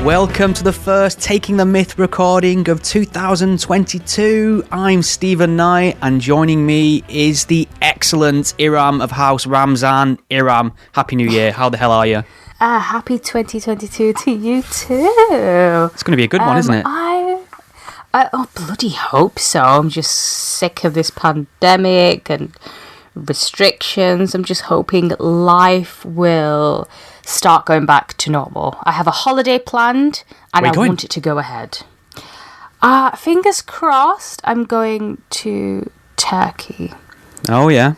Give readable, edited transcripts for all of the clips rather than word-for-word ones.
Welcome to the first Taking the Myth recording of 2022. I'm Stephen Knight, and joining me is the excellent Iram of House Ramzan. Iram, Happy New Year. How the hell are you? Happy 2022 to you too. It's going to be a good one, isn't it? I bloody hope so. I'm just sick of this pandemic and restrictions. I'm just hoping life will start going back to normal. I have a holiday planned and I want it to go ahead. Fingers crossed, I'm going to Turkey. Oh, yeah.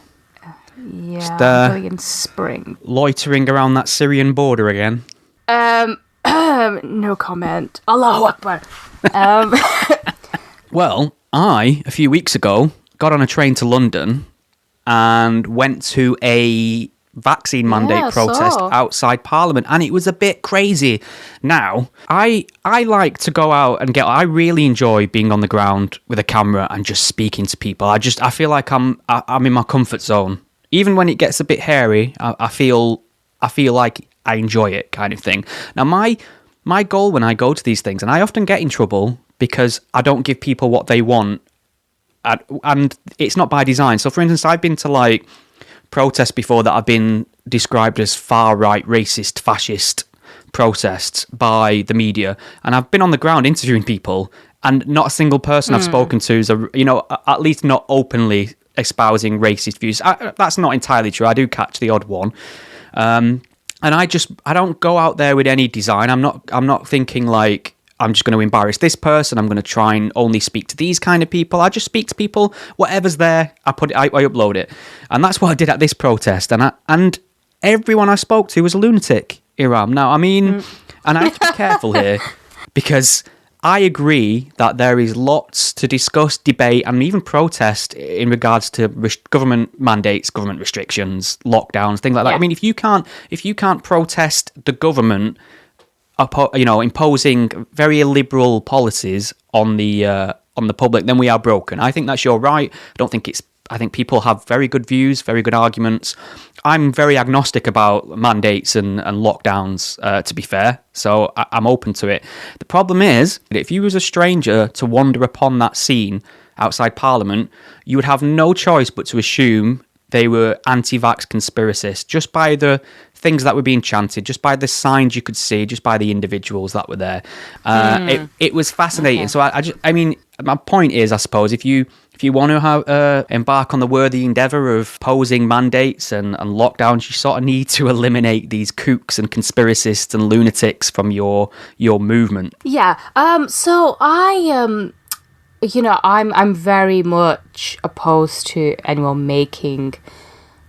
Yeah, Just, I'm going in spring. Loitering around that Syrian border again. No comment. Allahu Akbar. Well, a few weeks ago, got on a train to London and went to a vaccine mandate protest outside Parliament, and it was a bit crazy. Now, I like to go out and I really enjoy being on the ground with a camera and just speaking to people. I feel like I'm in my comfort zone. Even when it gets a bit hairy, I feel like I enjoy it, kind of thing. Now, my goal when I go to these things, and I often get in trouble because I don't give people what they want, and it's not by design. So, for instance, I've been to protests before that have been described as far-right, racist, fascist protests by the media, and I've been on the ground interviewing people, and not a single person I've spoken to is, at least not openly espousing racist views. That's not entirely true. I do catch the odd one, and I don't go out there with any design. I'm not thinking like I'm just going to embarrass this person. I'm going to try and only speak to these kind of people. I just speak to people. Whatever's there, I upload it, and that's what I did at this protest. And everyone I spoke to was a lunatic. Iram. Now, I mean, and I have to be careful here because I agree that there is lots to discuss, debate, and even protest in regards to government mandates, government restrictions, lockdowns, things like that. I mean, if you can't protest the government, imposing very illiberal policies on the public, then we are broken. I think that's your right. I think people have very good views, very good arguments. I'm very agnostic about mandates and lockdowns, to be fair, so I'm open to it. The problem is, if you was a stranger to wander upon that scene outside Parliament, you would have no choice but to assume they were anti-vax conspiracists, just by the things that were being chanted, just by the signs you could see, just by the individuals that were there. It was fascinating. Okay. So I mean, my point is, I suppose, if you want to embark on the worthy endeavour of posing mandates and lockdowns, you sort of need to eliminate these kooks and conspiracists and lunatics from your movement. Yeah. So I'm very much opposed to anyone making,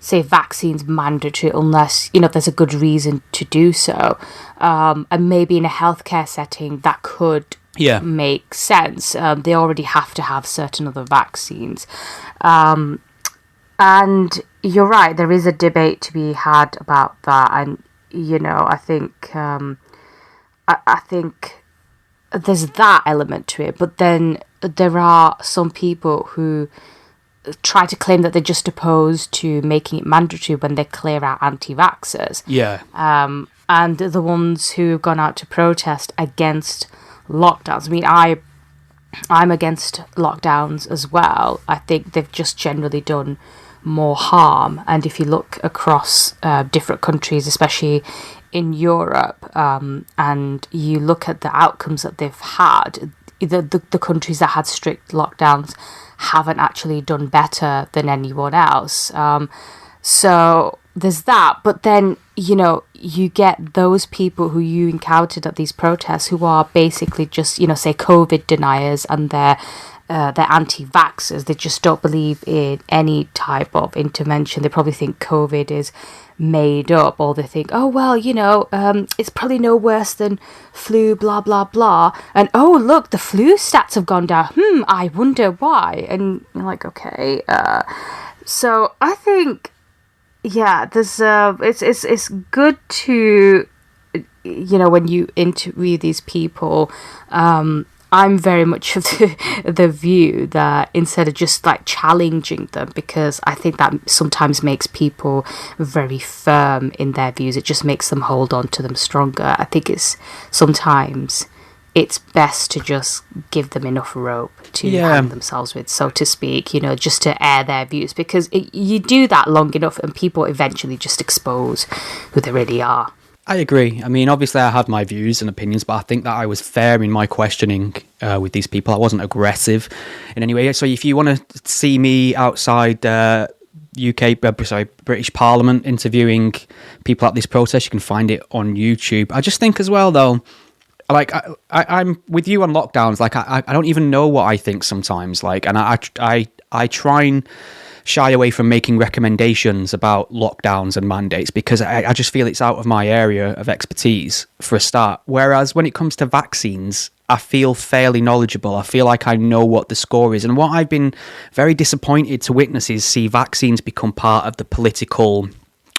say, vaccines mandatory unless, there's a good reason to do so. And maybe in a healthcare setting that could make sense. They already have to have certain other vaccines. And you're right, there is a debate to be had about that. And, I think there's that element to it. But then there are some people who try to claim that they're just opposed to making it mandatory when they clear out anti-vaxxers. Yeah. And the ones who have gone out to protest against lockdowns. I mean, I'm against lockdowns as well. I think they've just generally done more harm. And if you look across different countries, especially in Europe, and you look at the outcomes that they've had, the countries that had strict lockdowns haven't actually done better than anyone else. So there's that. But then, you get those people who you encountered at these protests who are basically just, say COVID deniers, and they're anti-vaxxers. They just don't believe in any type of intervention. They probably think COVID is made up, or they think, oh, well, it's probably no worse than flu, blah, blah, blah. And, oh, look, the flu stats have gone down. I wonder why. And you're like, okay. So I think, there's it's good to, when you interview these people, I'm very much of the view that instead of just like challenging them, because I think that sometimes makes people very firm in their views, it just makes them hold on to them stronger. I think sometimes it's best to just give them enough rope to hang themselves with, so to speak, just to air their views, because you do that long enough and people eventually just expose who they really are. I agree. I mean, obviously I had my views and opinions, but I think that I was fair in my questioning with these people. I wasn't aggressive in any way. So if you want to see me outside British Parliament interviewing people at this protest, you can find it on YouTube. I just think as well, though, like I'm with you on lockdowns. Like I don't even know what I think sometimes. Like, and I try and shy away from making recommendations about lockdowns and mandates because I just feel it's out of my area of expertise for a start. Whereas when it comes to vaccines, I feel fairly knowledgeable. I feel like I know what the score is. And what I've been very disappointed to witness is see vaccines become part of the political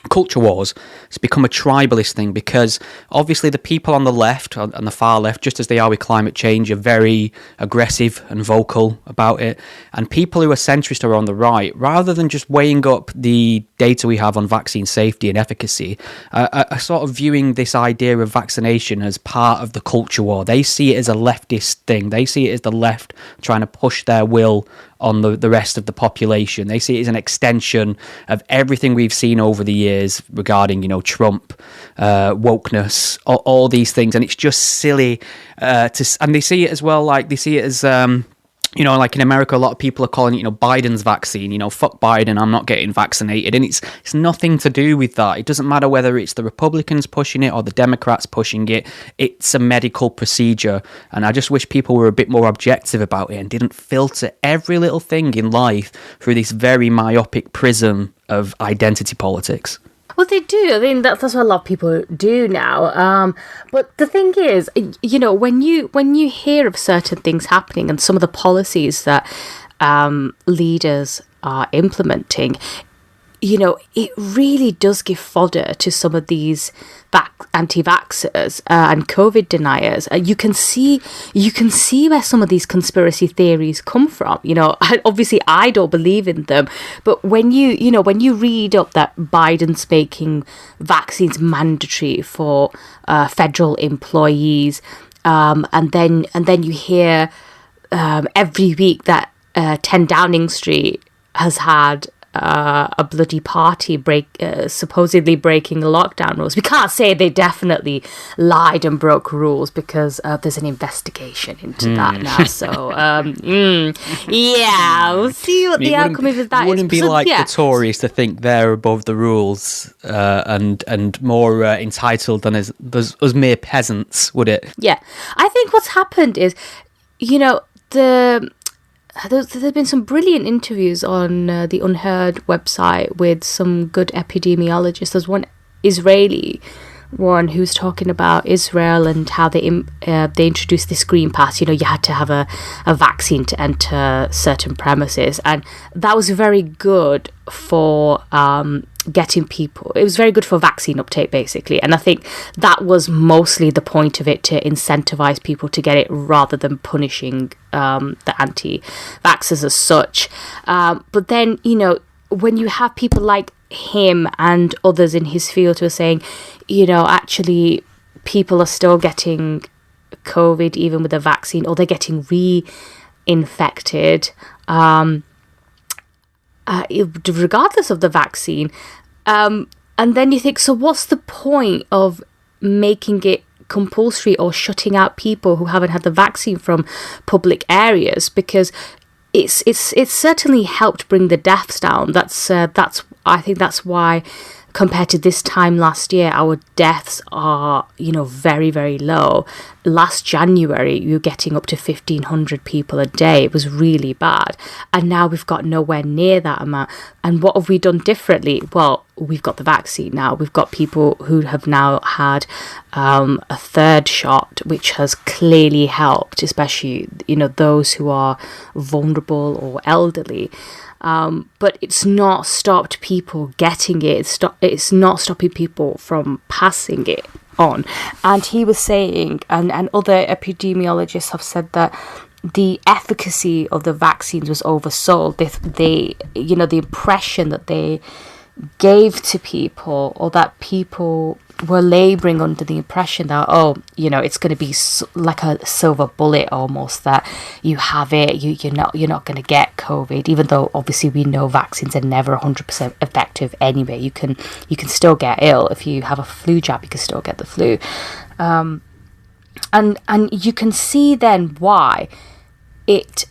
culture wars. It's become a tribalist thing because obviously the people on the left and the far left, just as they are with climate change, are very aggressive and vocal about it. And people who are centrist are on the right, rather than just weighing up the data we have on vaccine safety and efficacy, are sort of viewing this idea of vaccination as part of the culture war. They see it as a leftist thing. They see it as the left trying to push their will on the rest of the population. They see it as an extension of everything we've seen over the years regarding, Trump, wokeness, all these things. And it's just silly and they see it as well, like they see it as, like in America, a lot of people are calling it, Biden's vaccine, fuck Biden, I'm not getting vaccinated. And it's nothing to do with that. It doesn't matter whether it's the Republicans pushing it or the Democrats pushing it. It's a medical procedure. And I just wish people were a bit more objective about it and didn't filter every little thing in life through this very myopic prism of identity politics. Well, they do. I mean, that's what a lot of people do now. But the thing is, when you hear of certain things happening and some of the policies that leaders are implementing, it really does give fodder to some of these anti-vaxxers and COVID deniers. You can see where some of these conspiracy theories come from. Obviously I don't believe in them, but when you read up that Biden's making vaccines mandatory for federal employees, and then you hear every week that 10 Downing Street has had a bloody party supposedly breaking the lockdown rules. We can't say they definitely lied and broke rules because there's an investigation into that now. So we'll see what the outcome is of that. It wouldn't be like the Tories to think they're above the rules and more entitled than us mere peasants, would it? Yeah, I think what's happened is, there's been some brilliant interviews on the Unheard website with some good epidemiologists. There's one Israeli one who's talking about Israel and how they introduced this green pass. You had to have a vaccine to enter certain premises, and that was very good for getting people. It was very good for vaccine uptake, basically, and I think that was mostly the point of it, to incentivize people to get it rather than punishing the anti-vaxxers as such. But then, when you have people like him and others in his field who are saying, actually people are still getting COVID even with a vaccine, or they're getting reinfected regardless of the vaccine, and then you think, so what's the point of making it compulsory or shutting out people who haven't had the vaccine from public areas? Because it's certainly helped bring the deaths down. I think that's why, compared to this time last year, our deaths are, very, very low. Last January, you were getting up to 1,500 people a day. It was really bad. And now we've got nowhere near that amount. And what have we done differently? Well, we've got the vaccine now. We've got people who have now had a third shot, which has clearly helped, especially, those who are vulnerable or elderly. But it's not stopped people getting it. It's not stopping people from passing it. on. And he was saying, and other epidemiologists have said that the efficacy of the vaccines was oversold. They the impression that they gave to people, or that people were labouring under the impression that, it's going to be like a silver bullet almost, that you have it, you're not going to get COVID, even though obviously we know vaccines are never 100% effective anyway. You can still get ill. If you have a flu jab, you can still get the flu. And you can see then why it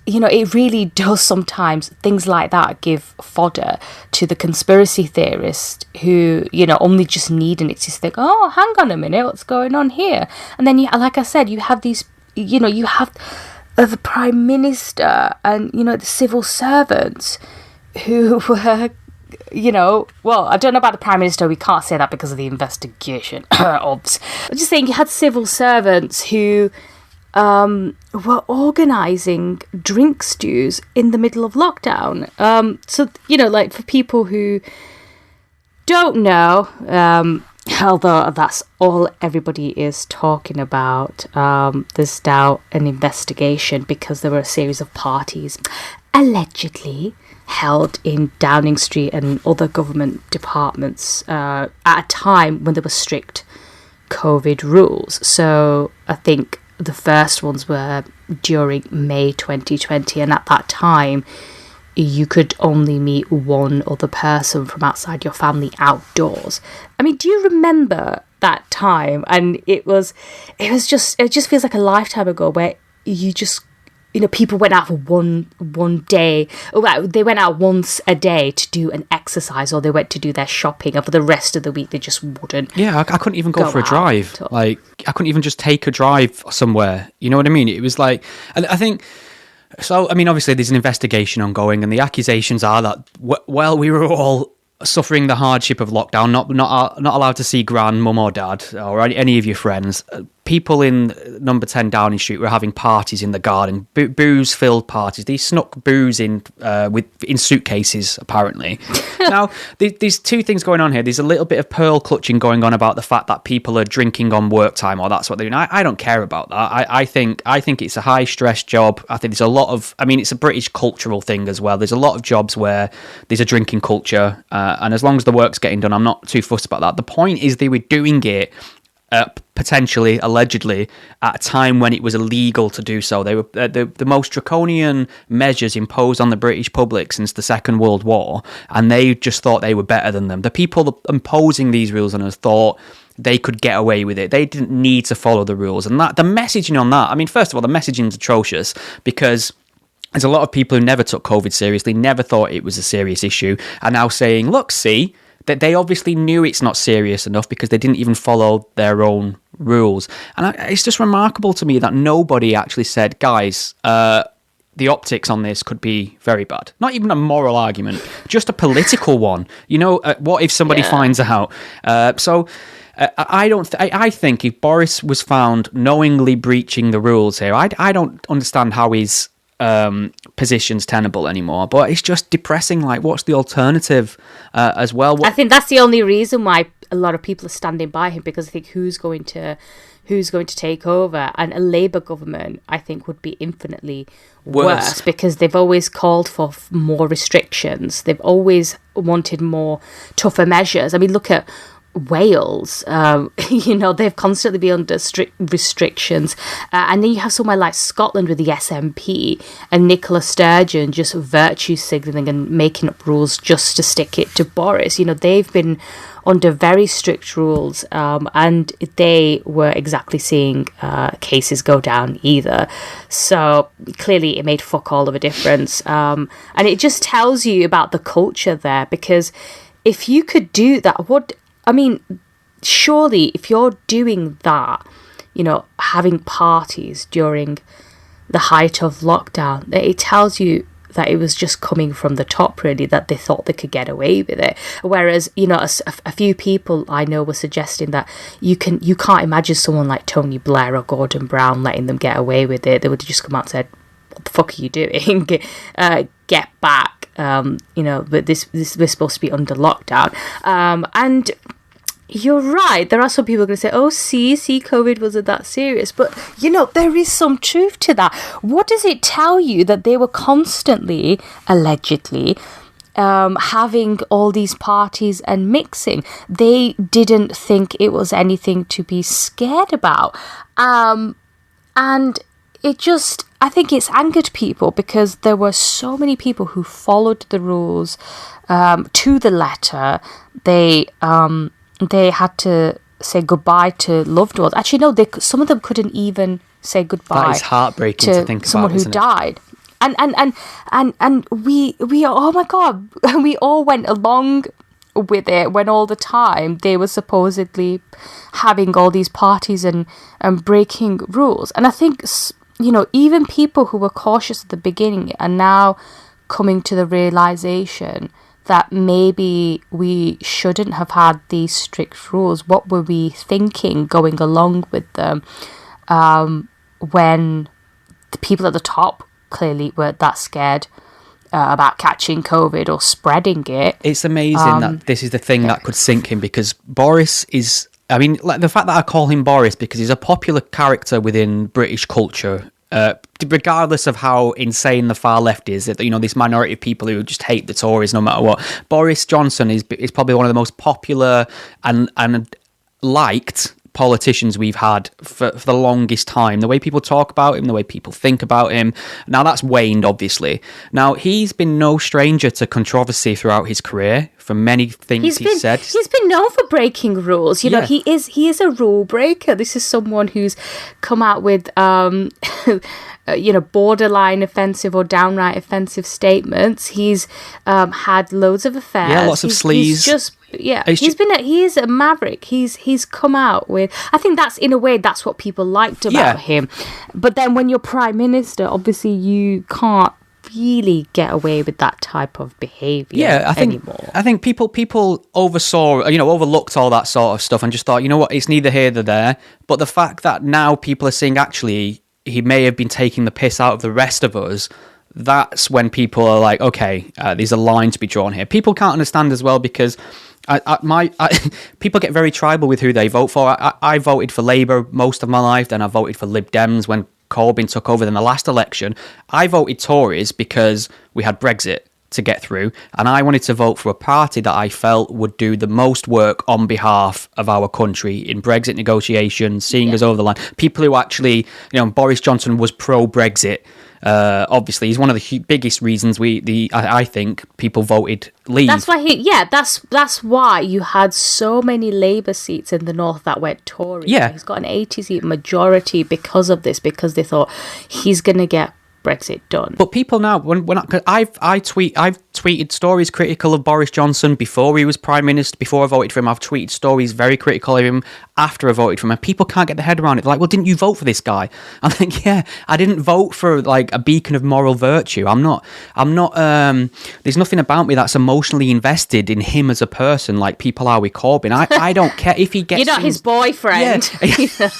really does sometimes, things like that give fodder to the conspiracy theorists who, only just need an excuse to think, oh, hang on a minute, what's going on here? And then, like I said, you have these, you have the Prime Minister and, the civil servants who were, well, I don't know about the Prime Minister, we can't say that because of the investigation, obs. I'm just saying you had civil servants who were organising drink stews in the middle of lockdown. So, like for people who don't know, although that's all everybody is talking about, there's now an investigation because there were a series of parties allegedly held in Downing Street and other government departments at a time when there were strict COVID rules. So I think the first ones were during May 2020, and at that time you could only meet one other person from outside your family outdoors. I mean, do you remember that time? And it just feels like a lifetime ago, where you just, people went out for one day. They went out once a day to do an exercise, or they went to do their shopping, and for the rest of the week they just wouldn't. Yeah, I couldn't even go for a drive. Like, I couldn't even just take a drive somewhere. You know what I mean? It was like, and I think, so, I mean, obviously there's an investigation ongoing, and the accusations are that, well, we were all suffering the hardship of lockdown, not allowed to see gran, mum or dad, or any of your friends. People in number 10 Downing Street were having parties in the garden, booze-filled parties. They snuck booze in suitcases, apparently. Now, there's two things going on here. There's a little bit of pearl clutching going on about the fact that people are drinking on work time, or that's what they're doing. I don't care about that. I think it's a high-stress job. I think there's a lot of... I mean, it's a British cultural thing as well. There's a lot of jobs where there's a drinking culture, and as long as the work's getting done, I'm not too fussed about that. The point is they were doing it potentially, allegedly, at a time when it was illegal to do so. They were the most draconian measures imposed on the British public since the Second World War, and they just thought they were better than them. The people imposing these rules on us thought they could get away with it. They didn't need to follow the rules. And that the messaging on that, I mean, first of all, the messaging is atrocious, because there's a lot of people who never took COVID seriously, never thought it was a serious issue, are now saying, look, see, that they obviously knew it's not serious enough because they didn't even follow their own rules. And it's just remarkable to me that nobody actually said, guys, the optics on this could be very bad. Not even a moral argument, just a political one. What if somebody finds out? I think if Boris was found knowingly breaching the rules here, I don't understand how he's position's tenable anymore, but it's just depressing. Like, what's the alternative as well? I think that's the only reason why a lot of people are standing by him, because I think who's going to take over, and a Labour government I think would be infinitely worse, because they've always called for more restrictions. They've always wanted more tougher measures. I mean, look at Wales, they've constantly been under strict restrictions, and then you have somewhere like Scotland with the SNP and Nicola Sturgeon just virtue signalling and making up rules just to stick it to Boris. They've been under very strict rules, and they were exactly seeing cases go down either. So clearly it made fuck all of a difference, and it just tells you about the culture there, because if you could do that, surely if you're doing that, having parties during the height of lockdown, it tells you that it was just coming from the top, really, that they thought they could get away with it. Whereas, a few people I know were suggesting that you can't imagine someone like Tony Blair or Gordon Brown letting them get away with it. They would have just come out and said, what the fuck are you doing? Get back. But this we're supposed to be under lockdown. And You're right. There are some people going to say, oh, see, COVID wasn't that serious. But, there is some truth to that. What does it tell you that they were constantly, allegedly, having all these parties and mixing? They didn't think it was anything to be scared about. And it just, I think it's angered people because there were so many people who followed the rules to the letter. They had to say goodbye to loved ones. Actually, no, some of them couldn't even say goodbye. That is heartbreaking to think about, someone who died. And we oh my God, we all went along with it when all the time they were supposedly having all these parties and breaking rules. And I think, even people who were cautious at the beginning are now coming to the realization that maybe we shouldn't have had these strict rules. What were we thinking going along with them when the people at the top clearly weren't that scared about catching COVID or spreading it? It's amazing that this is the thing that could sink him, because Boris is... I mean, like the fact that I call him Boris because he's a popular character within British culture, regardless of how insane the far left is, that this minority of people who just hate the Tories no matter what. Boris Johnson is probably one of the most popular and liked politicians we've had for the longest time. The way people talk about him, the way people think about him. Now that's waned, obviously. Now he's been no stranger to controversy throughout his career for many things he's said. He's been known for breaking rules. He is a rule breaker. This is someone who's come out with borderline offensive or downright offensive statements. He's had loads of affairs. Yeah, lots of sleaze. He is a maverick. He's come out with, I think that's, in a way, that's what people liked about him. But then when you're Prime Minister, obviously you can't really get away with that type of behaviour anymore. I think people overlooked all that sort of stuff and just thought, it's neither here nor there. But the fact that now people are saying, actually, he may have been taking the piss out of the rest of us, that's when people are like, okay, there's a line to be drawn here. People can't understand as well because people get very tribal with who they vote for. I voted for Labour most of my life, then I voted for Lib Dems when Corbyn took over in the last election. I voted Tories because we had Brexit to get through, and I wanted to vote for a party that I felt would do the most work on behalf of our country in Brexit negotiations, seeing us over the line. People who actually, Boris Johnson was pro-Brexit. Obviously, he's one of the biggest reasons I think people voted Leave. That's why that's why you had so many Labour seats in the north that went Tory. Yeah, he's got an 80-seat majority because of this, because they thought he's going to get Brexit done. But people now, I've tweeted stories critical of Boris Johnson before he was Prime Minister, before I voted for him. I've tweeted stories very critical of him after I voted for him, and people can't get their head around it. They're like, well, didn't you vote for this guy? I'm like, yeah, I didn't vote for like a beacon of moral virtue. I'm not there's nothing about me that's emotionally invested in him as a person like people are with Corbyn. I don't care if he gets... You're not his boyfriend. Yeah.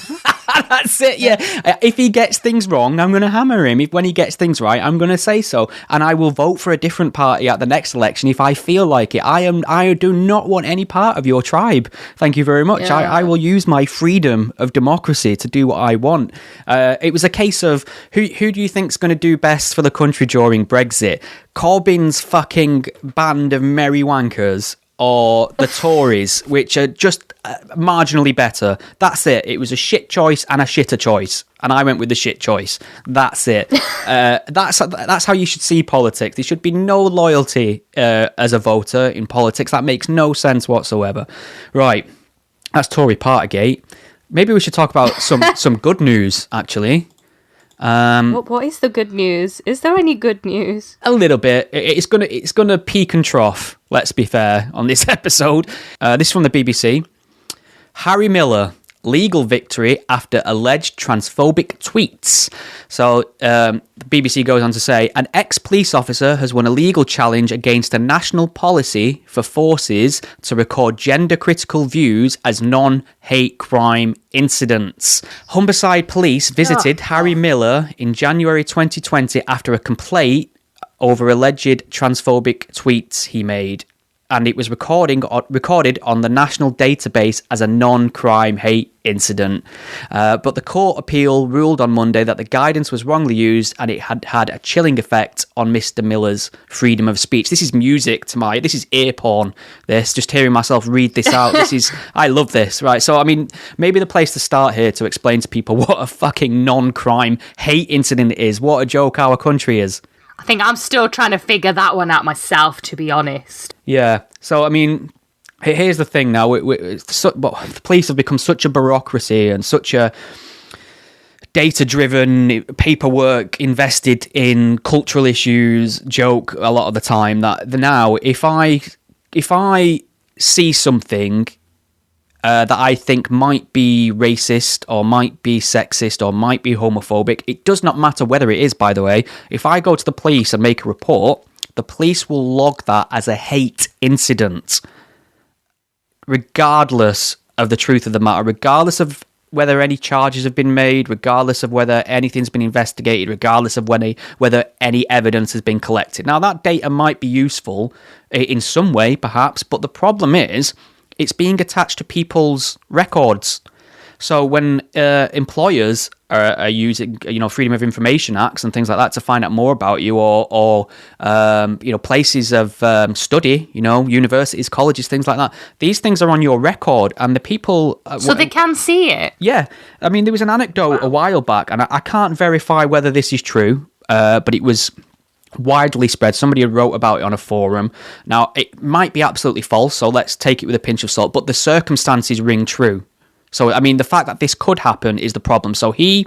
That's it, yeah. If he gets things wrong, I'm going to hammer him. When he gets things right, I'm going to say so. And I will vote for a different party at the next election if I feel like it. I do not want any part of your tribe. Thank you very much. Yeah. I will use my freedom of democracy to do what I want. It was a case of who do you think's going to do best for the country during Brexit? Corbyn's fucking band of merry wankers, or the Tories, which are just marginally better. That's it. It was a shit choice and a shitter choice, and I went with the shit choice. That's it. That's how you should see politics. There should be no loyalty as a voter in politics. That makes no sense whatsoever. Right, that's Tory Partygate. Maybe we should talk about some good news, actually. What is the good news? Is there any good news? A little bit. It's gonna peak and trough. Let's be fair on this episode. This is from the BBC. Harry Miller, legal victory after alleged transphobic tweets. So the BBC goes on to say, an ex-police officer has won a legal challenge against a national policy for forces to record gender-critical views as non-hate crime incidents. Humberside Police visited Harry Miller in January 2020 after a complaint over alleged transphobic tweets he made. and it was recorded on the national database as a non-crime hate incident. But the court appeal ruled on Monday that the guidance was wrongly used and it had had a chilling effect on Mr. Miller's freedom of speech. This is music to this is ear porn. Just hearing myself read this out. I love this, right? So, I mean, maybe the place to start here to explain to people what a fucking non-crime hate incident is. What a joke our country is. I think I'm still trying to figure that one out myself, to be honest. Yeah. So, I mean, here's the thing now. The police have become such a bureaucracy and such a data-driven, paperwork invested in cultural issues joke a lot of the time that now if I see something that I think might be racist or might be sexist or might be homophobic, it does not matter whether it is, by the way. If I go to the police and make a report, the police will log that as a hate incident, regardless of the truth of the matter, regardless of whether any charges have been made, regardless of whether anything's been investigated, regardless of whether any evidence has been collected. Now, that data might be useful in some way, perhaps, but the problem is it's being attached to people's records. So when employers are using, Freedom of Information Acts and things like that to find out more about you, or places of study, universities, colleges, things like that, these things are on your record, and the people... so they can see it? Yeah. I mean, there was an anecdote a while back, and I can't verify whether this is true, but it was widely spread. Somebody had wrote about it on a forum. Now, it might be absolutely false, so let's take it with a pinch of salt, but the circumstances ring true. So, I mean, the fact that this could happen is the problem. So he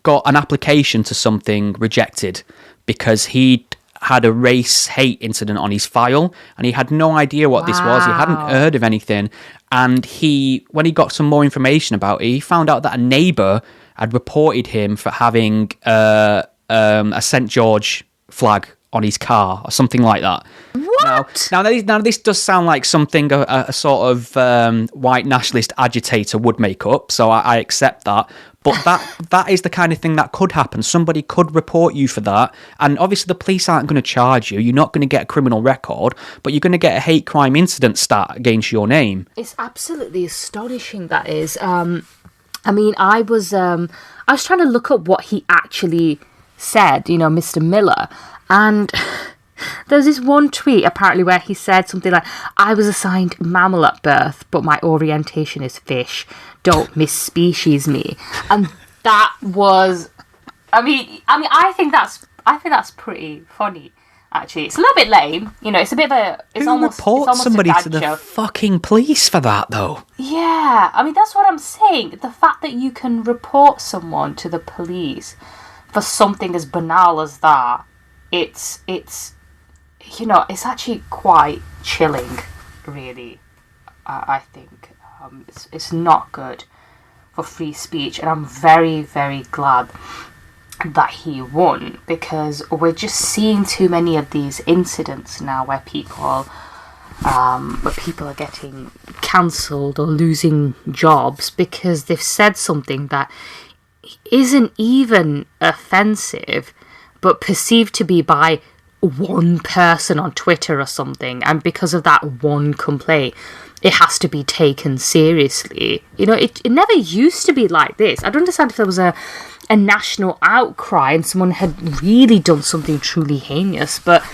got an application to something rejected because he had a race hate incident on his file, and he had no idea what this was. He hadn't heard of anything. And when he got some more information about it, he found out that a neighbour had reported him for having a St. George flag on his car or something like that. What? Now this does sound like something a sort of white nationalist agitator would make up, so I accept that. But that is the kind of thing that could happen. Somebody could report you for that, and obviously the police aren't going to charge you. You're not going to get a criminal record, but you're going to get a hate crime incident stat against your name. It's absolutely astonishing, that is. I mean, I was trying to look up what he actually said, Mr. Miller, and there was this one tweet apparently where he said something like, "I was assigned mammal at birth, but my orientation is fish. Don't misspecies me." And that was, I think that's pretty funny. Actually, it's a little bit lame. It's a bit of a. It's Who almost reports somebody a to the joke. fucking police for that, though? Yeah, I mean, that's what I'm saying. The fact that you can report someone to the police for something as banal as that, it's actually quite chilling, really. I think it's not good for free speech, and I'm very, very glad that he won, because we're just seeing too many of these incidents now where people are getting cancelled or losing jobs because they've said something that isn't even offensive but perceived to be by one person on Twitter or something, and because of that one complaint it has to be taken seriously. It never used to be like this. I don't understand if there was a national outcry and someone had really done something truly heinous, but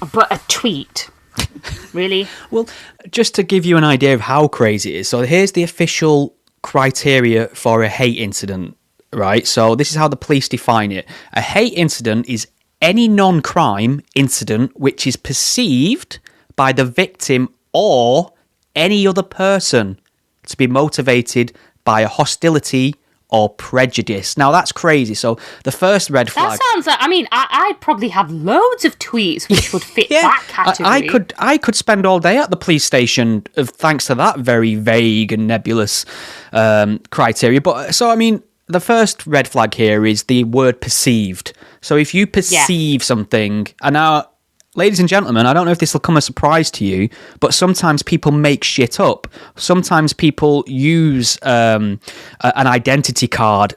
a tweet, really? Well, just to give you an idea of how crazy it is, so here's the official criteria for a hate incident, right? So this is how the police define it. A hate incident is any non-crime incident which is perceived by the victim or any other person to be motivated by a hostility or prejudice. Now, that's crazy. So the first red flag... That sounds like... I'd probably have loads of tweets which would fit that category. I could spend all day at the police station thanks to that very vague and nebulous criteria. But the first red flag here is the word perceived. So if you perceive something... And now, ladies and gentlemen, I don't know if this will come as a surprise to you, but sometimes people make shit up. Sometimes people use an identity card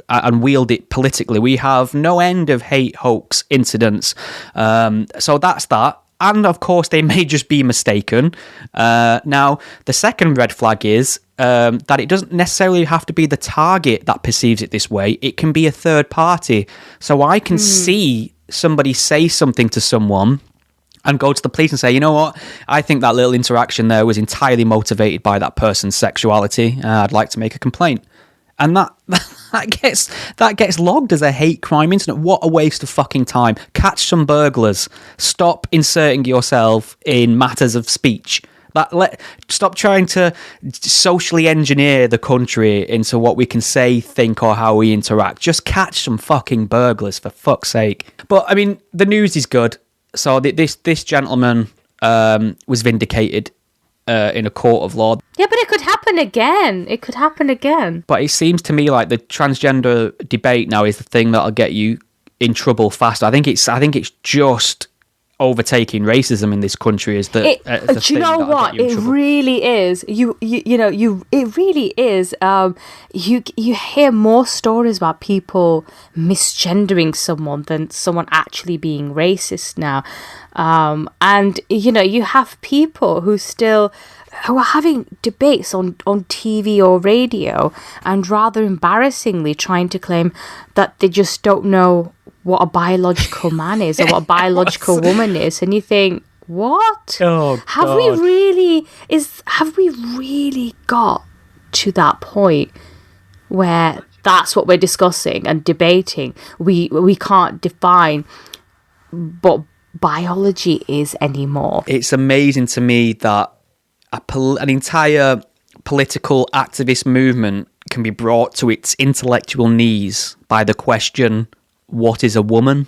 and wield it politically. We have no end of hate hoax incidents. So that's that. And of course, they may just be mistaken. Now, the second red flag is that it doesn't necessarily have to be the target that perceives it this way. It can be a third party. So I can see somebody say something to someone and go to the police and say, you know what, I think that little interaction there was entirely motivated by that person's sexuality. I'd like to make a complaint. And that gets logged as a hate crime incident. What a waste of fucking time. Catch some burglars. Stop inserting yourself in matters of speech. Stop trying to socially engineer the country into what we can say, think, or how we interact. Just catch some fucking burglars, for fuck's sake. But, I mean, the news is good. So this gentleman was vindicated in a court of law. Yeah, but it could happen again. But it seems to me like the transgender debate now is the thing that'll get you in trouble faster. I think it's just overtaking racism in this country is the. Do you know what? It really is. It really is. You hear more stories about people misgendering someone than someone actually being racist now. And you have people who are having debates on TV or radio and rather embarrassingly trying to claim that they just don't know what a biological man is or what a biological woman is, and you think, what? Oh, have we really got to that point where that's what we're discussing and debating? We can't define what biology is anymore. It's amazing to me that an entire political activist movement can be brought to its intellectual knees by the question, what is a woman?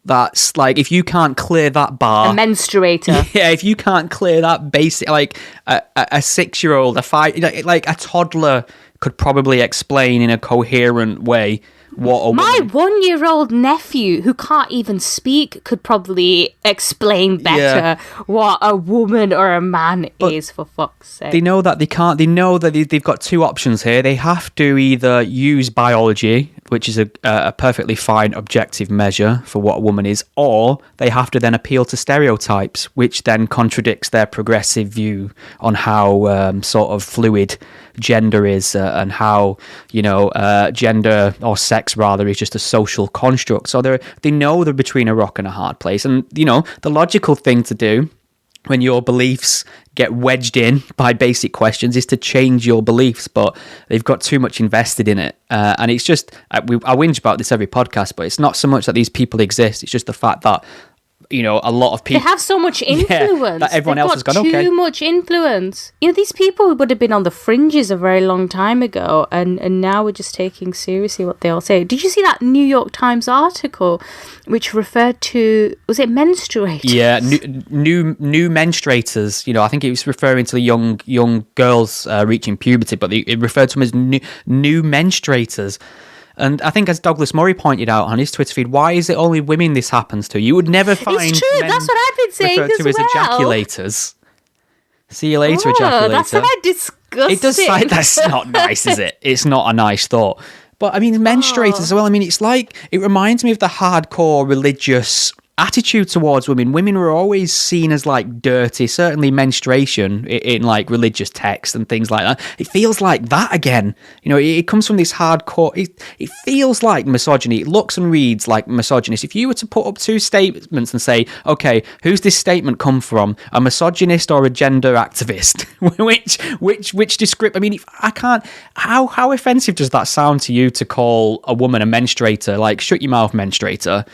That's like, if you can't clear that bar, a menstruator. Yeah, if you can't clear that basic, like a 6-year-old, like a toddler could probably explain in a coherent way what a woman. My 1-year-old nephew, who can't even speak, could probably explain better what a woman or a man is, for fuck's sake. They know that they can't. They know that they've got two options here. They have to either use biology, which is a perfectly fine objective measure for what a woman is, or they have to then appeal to stereotypes, which then contradicts their progressive view on how sort of fluid gender is and how, gender or sex rather is just a social construct. So they know they're between a rock and a hard place. And, the logical thing to do when your beliefs get wedged in by basic questions is to change your beliefs, but they've got too much invested in it. And it's just, I whinge about this every podcast, but it's not so much that these people exist. It's just the fact that, a lot of people... They have so much influence. That everyone else has gone, okay. Too much influence. These people would have been on the fringes a very long time ago, and now we're just taking seriously what they all say. Did you see that New York Times article which referred to... Was it menstruators? Yeah, new menstruators. I think it was referring to the young girls reaching puberty, but it referred to them as new menstruators. And I think, as Douglas Murray pointed out on his Twitter feed, why is it only women this happens to? You would never find it's true. men that's what I've been saying referred to as ejaculators. See you later, ejaculator. That's what I disgusting. It does like that's not nice, is it? It's not a nice thought. But I mean, menstruators as well. I mean, it's like, it reminds me of the hardcore religious attitude towards women. Women were always seen as like dirty, certainly menstruation in like religious texts and things like that. It feels like that again. It comes from this hardcore, it feels like misogyny. It looks and reads like misogynist. If you were to put up two statements and say, okay, who's this statement come from? A misogynist or a gender activist? which descript, I mean, I can't, how offensive does that sound to you to call a woman a menstruator? Like, shut your mouth, menstruator.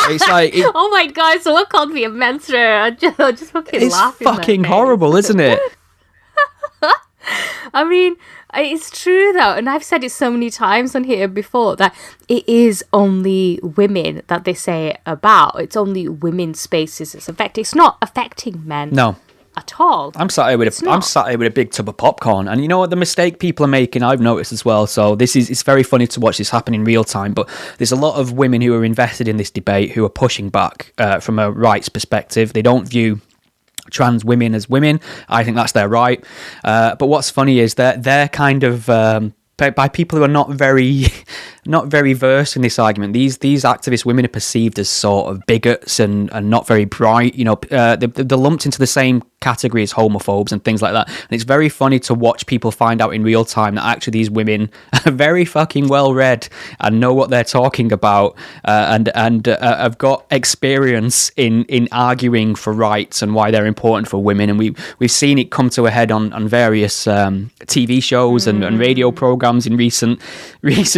It's like... Oh my god, someone called me a menstruator. I just fucking laughing. It's fucking horrible, isn't it? I mean, it's true though, and I've said it so many times on here before, that it is only women that they say it about. It's only women's spaces it's affecting. It's not affecting men. No. At all. I'm sat here with a big tub of popcorn, and you know what the mistake people are making, I've noticed as well. So it's very funny to watch this happen in real time, but there's a lot of women who are invested in this debate who are pushing back from a rights perspective. They don't view trans women as women. I think that's their right. But what's funny is that they're kind of by people who are not very not very versed in this argument. These activist women are perceived as sort of bigots and not very bright. You know, they're lumped into the same category as homophobes and things like that. And it's very funny to watch people find out in real time that actually these women are very fucking well read and know what they're talking about, and have got experience in arguing for rights and why they're important for women. And we've seen it come to a head on various TV shows and radio programs in recent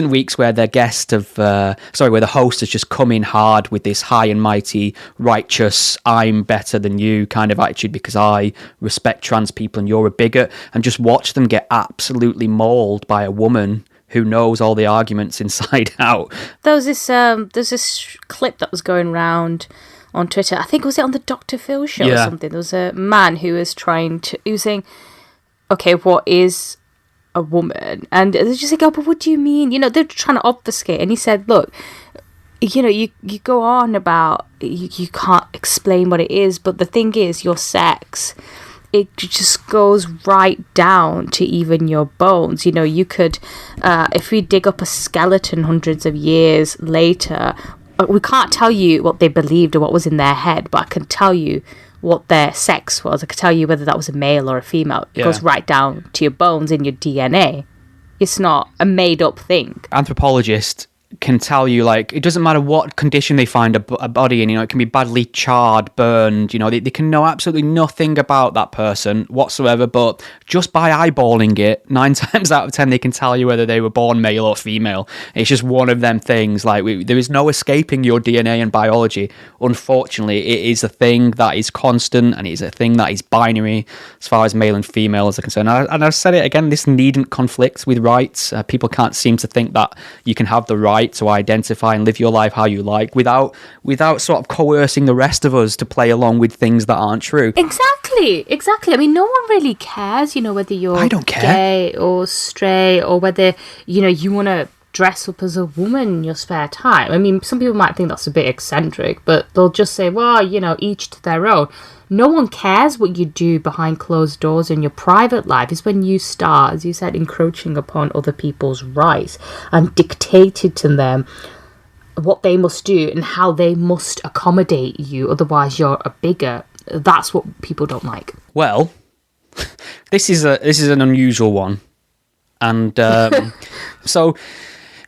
weeks, where their guest where the host has just come in hard with this high and mighty, righteous, I'm better than you kind of attitude because I respect trans people and you're a bigot, and just watch them get absolutely mauled by a woman who knows all the arguments inside out. There's this clip that was going around on Twitter. I think, was it on the Dr. Phil show or something? There was a man who was saying, okay, what is a woman? And they're just like, oh, but what do you mean? You know, they're trying to obfuscate. And he said, look, you know, you go on about, you can't explain what it is, but the thing is, your sex, it just goes right down to even your bones. You know, you could, if we dig up a skeleton hundreds of years later, we can't tell you what they believed or what was in their head, but I can tell you what their sex was. I could tell you whether that was a male or a female. It goes right down to your bones in your DNA. It's not a made-up thing. Anthropologists can tell you, like, it doesn't matter what condition they find a body in, you know, it can be badly charred, burned, you know, they can know absolutely nothing about that person whatsoever, but just by eyeballing it, 9 times out of 10 they can tell you whether they were born male or female. It's just one of them things, like, there is no escaping your DNA and biology. Unfortunately, it is a thing that is constant, and it is a thing that is binary as far as male and female is concerned. And I've said it again, this needn't conflict with rights. People can't seem to think that you can have the right to identify and live your life how you like without sort of coercing the rest of us to play along with things that aren't true. Exactly. I mean, no one really cares, you know, whether you're gay or straight, or whether, you know, you want to dress up as a woman in your spare time. I mean, some people might think that's a bit eccentric, but they'll just say, well, you know, each to their own. No one cares what you do behind closed doors in your private life. Is when you start, as you said, encroaching upon other people's rights and dictated to them what they must do and how they must accommodate you. Otherwise, you're a bigot. That's what people don't like. Well, this is an unusual one, and so,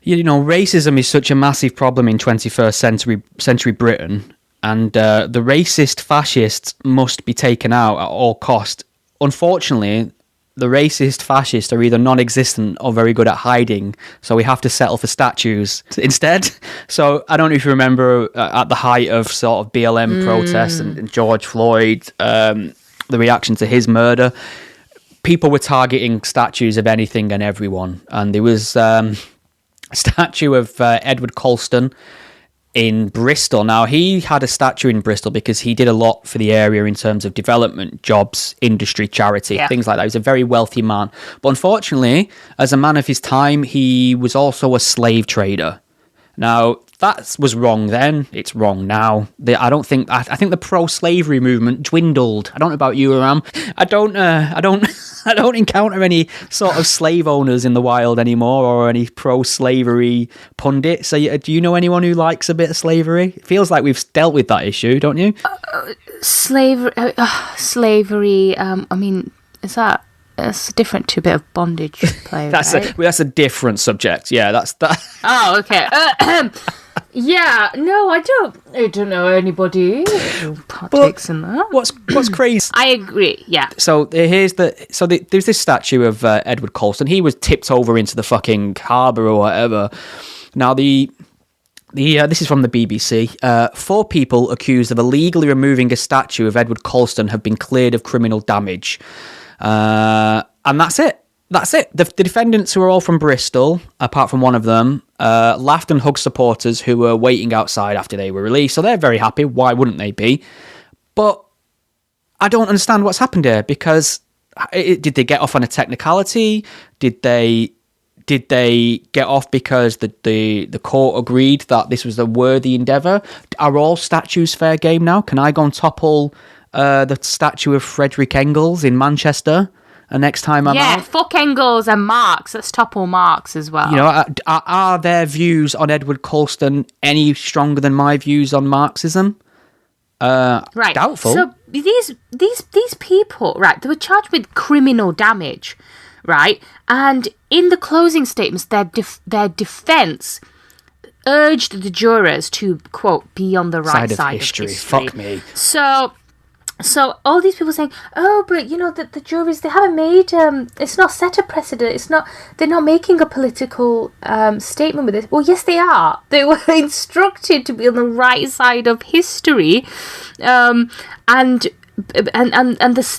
you know, racism is such a massive problem in 21st century Britain. And the racist fascists must be taken out at all cost. Unfortunately, the racist fascists are either non-existent or very good at hiding, so we have to settle for statues instead. So I don't know if you remember at the height of sort of BLM protests and George Floyd, the reaction to his murder, people were targeting statues of anything and everyone. And there was a statue of Edward Colston in Bristol. Now, he had a statue in Bristol because he did a lot for the area in terms of development, jobs, industry, charity, things like that. He was a very wealthy man. But unfortunately, as a man of his time, he was also a slave trader. Now, that was wrong then. It's wrong now. I think the pro-slavery movement dwindled. I don't know about you, Iram. I don't encounter any sort of slave owners in the wild anymore, or any pro-slavery pundits. So, do you know anyone who likes a bit of slavery? It feels like we've dealt with that issue, don't you? Slavery. I mean, that's different to a bit of bondage play. That's a different subject. Yeah, that's that. Oh, okay. Yeah, no, I don't know anybody who partakes in that. What's crazy? I agree. Yeah. So there's this statue of Edward Colston. He was tipped over into the fucking harbour or whatever. Now this is from the BBC. 4 people accused of illegally removing a statue of Edward Colston have been cleared of criminal damage. And that's it. The defendants, who are all from Bristol, apart from one of them, laughed and hugged supporters who were waiting outside after they were released. So they're very happy. Why wouldn't they be? But I don't understand what's happened here, because did they get off on a technicality? Did they get off because the court agreed that this was a worthy endeavour? Are all statues fair game now? Can I go and topple the statue of Frederick Engels in Manchester next time I'm out. Yeah, fuck Engels and Marx. Let's topple Marx as well. You know, are their views on Edward Colston any stronger than my views on Marxism? Right. Doubtful. So these people, right, they were charged with criminal damage, right? And in the closing statements, their defence urged the jurors to, quote, be on the right side of history. Fuck me. So all these people saying, oh, but you know that the juries, they haven't made it's not set a precedent. They're not making a political statement with this. Well, yes, they are. They were instructed to be on the right side of history, and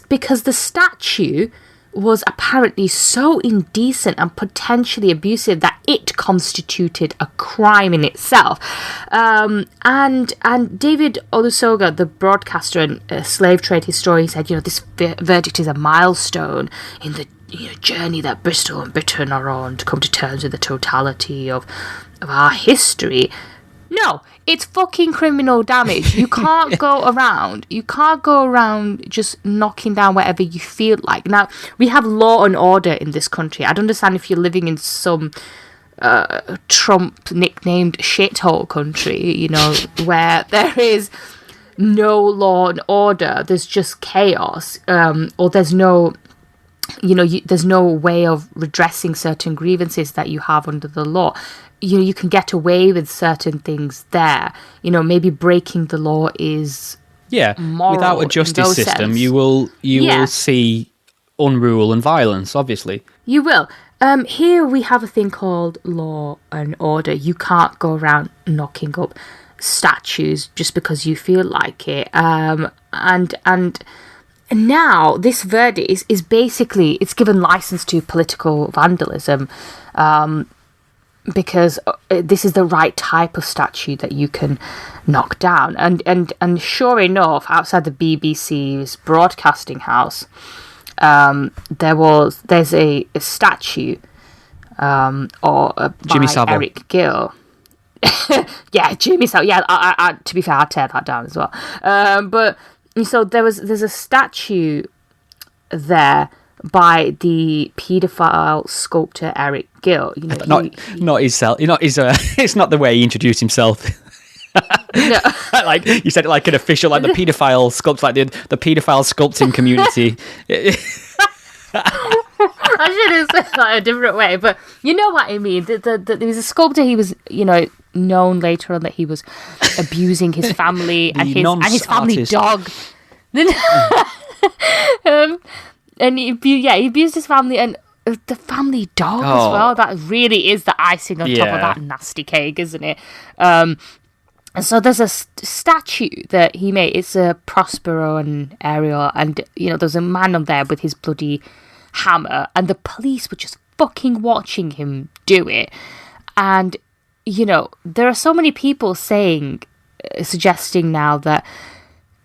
because the statue was apparently so indecent and potentially abusive that it constituted a crime in itself. And David Olusoga, the broadcaster and slave trade historian, said, you know, this verdict is a milestone in the journey that Bristol and Britain are on to come to terms with the totality of our history. No, it's fucking criminal damage. You can't go around. You can't go around just knocking down whatever you feel like. Now, we have law and order in this country. I'd understand if you're living in some Trump nicknamed shithole country, you know, where there is no law and order. There's just chaos, or there's no... there's no way of redressing certain grievances that you have under the law. You can get away with certain things there. Maybe breaking the law is moral. Without a justice system, you will see unrule and violence, obviously. You will. Here we have a thing called law and order. You can't go around knocking up statues just because you feel like it. And now this verdict is basically, it's given license to political vandalism, because this is the right type of statue that you can knock down. And sure enough, outside the BBC's broadcasting house, there's a statue by Jimmy Savile. Eric Gill. Yeah, Jimmy Savile. Yeah, I, to be fair, I'd tear that down as well. But so there's a statue there by the paedophile sculptor Eric Gill. Not himself. It's not the way he introduced himself. No. Like you said, it like an official, like the paedophile sculptor, like the paedophile sculpting community. I should have said that a different way, but you know what I mean. There was a sculptor. He was, known later on that he was abusing his family and his family dog. And he abused his family and the family dog as well. That really is the icing on top of that nasty cake, isn't it? And so there's a statue that he made. It's a Prospero and Ariel, and there's a man on there with his bloody hammer, and the police were just fucking watching him do it. And there are so many people suggesting now that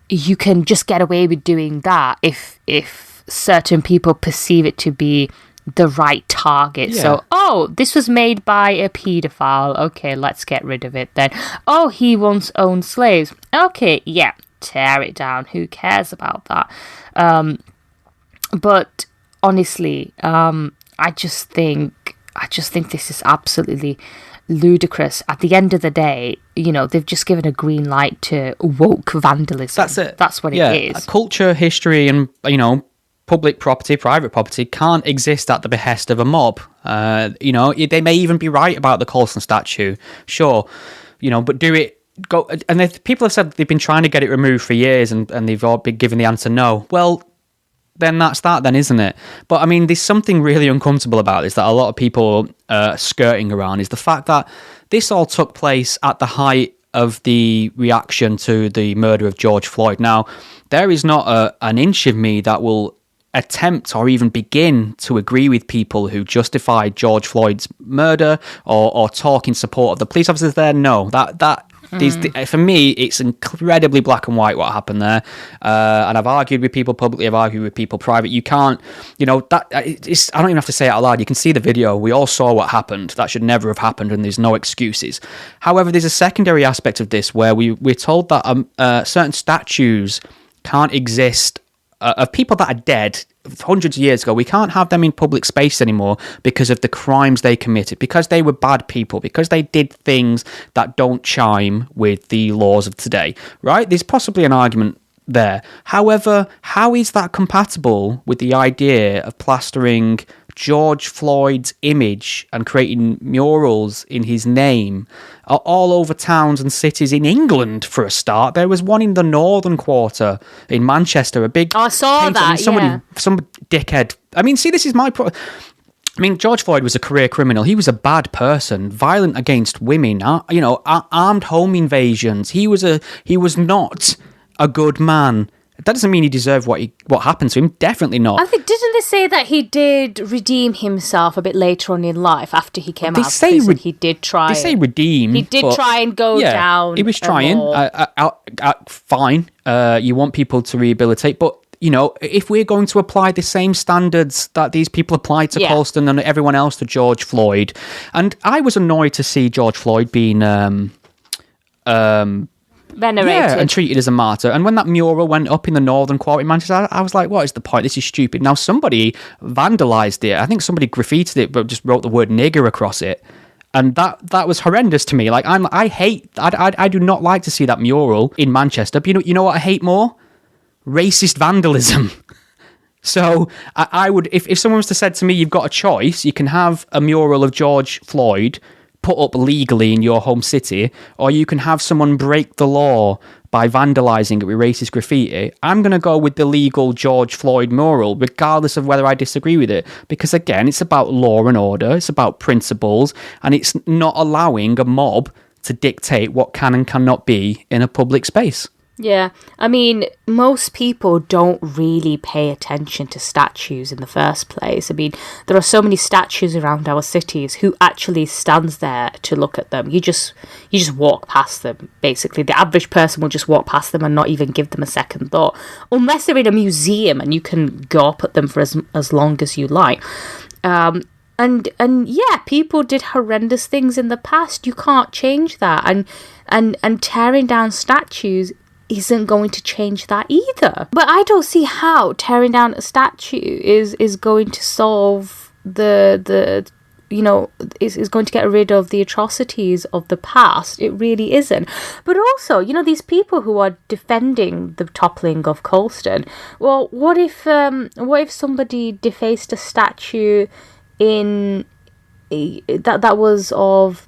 you can just get away with doing that if certain people perceive it to be the right target. Yeah. So, this was made by a paedophile. Okay, let's get rid of it then. Oh, he once owned slaves. Okay, yeah, tear it down. Who cares about that? But honestly, I just think this is absolutely ludicrous. At the end of the day, they've just given a green light to woke vandalism. That's it. That's what it is. Culture, history, and public property, private property can't exist at the behest of a mob. They may even be right about the Colston statue, sure, but do it. Go. And people have said they've been trying to get it removed for years, and they've all been given the answer no. Well, then that's that then, isn't it? But I mean, there's something really uncomfortable about this that a lot of people are skirting around, is the fact that this all took place at the height of the reaction to the murder of George Floyd. Now, there is not an inch of me that will attempt or even begin to agree with people who justify George Floyd's murder or talk in support of the police officers there. No, for me, it's incredibly black and white what happened there. And I've argued with people publicly, I've argued with people private. You can't, I don't even have to say it out loud. You can see the video. We all saw what happened. That should never have happened, and there's no excuses. However, there's a secondary aspect of this where we're told that certain statues can't exist of people that are dead hundreds of years ago. We can't have them in public space anymore because of the crimes they committed, because they were bad people, because they did things that don't chime with the laws of today, right? There's possibly an argument there. However, how is that compatible with the idea of plastering George Floyd's image and creating murals in his name all over towns and cities in England, for a start? There was one in the Northern Quarter in Manchester, a big... I saw that, Some dickhead... I mean, see, this is my... George Floyd was a career criminal. He was a bad person, violent against women, armed home invasions. He was not a good man. That doesn't mean he deserved what happened to him. Definitely not. I think, didn't they say that he did redeem himself a bit later on in life after he came out of prison? He did try. They say redeem. He did try and go down. He was trying. Fine. You want people to rehabilitate, but if we're going to apply the same standards that these people applied to Colston and everyone else to George Floyd, and I was annoyed to see George Floyd being venerated. Yeah, and treated as a martyr. And when that mural went up in the Northern Quarter in Manchester, I was like, what is the point? This is stupid. Now, somebody vandalised it. I think somebody graffitied it, but just wrote the word nigger across it. And that was horrendous to me. Like, I do not like to see that mural in Manchester. But you know what I hate more? Racist vandalism. So I would, if someone was to said to me, you've got a choice, you can have a mural of George Floyd put up legally in your home city, or you can have someone break the law by vandalising it with racist graffiti. I'm going to go with the legal George Floyd mural, regardless of whether I disagree with it. Because again, it's about law and order, it's about principles, and it's not allowing a mob to dictate what can and cannot be in a public space. Yeah, I mean, most people don't really pay attention to statues in the first place. I mean, there are so many statues around our cities. Who actually stands there to look at them? You just walk past them, basically. The average person will just walk past them and not even give them a second thought. Unless they're in a museum and you can go up at them for as long as you like. And yeah, people did horrendous things in the past. You can't change that. And tearing down statues isn't going to change that either. But I don't see how tearing down a statue is going to solve is going to get rid of the atrocities of the past. It really isn't. But also, these people who are defending the toppling of Colston, well, what if somebody defaced a statue that was of,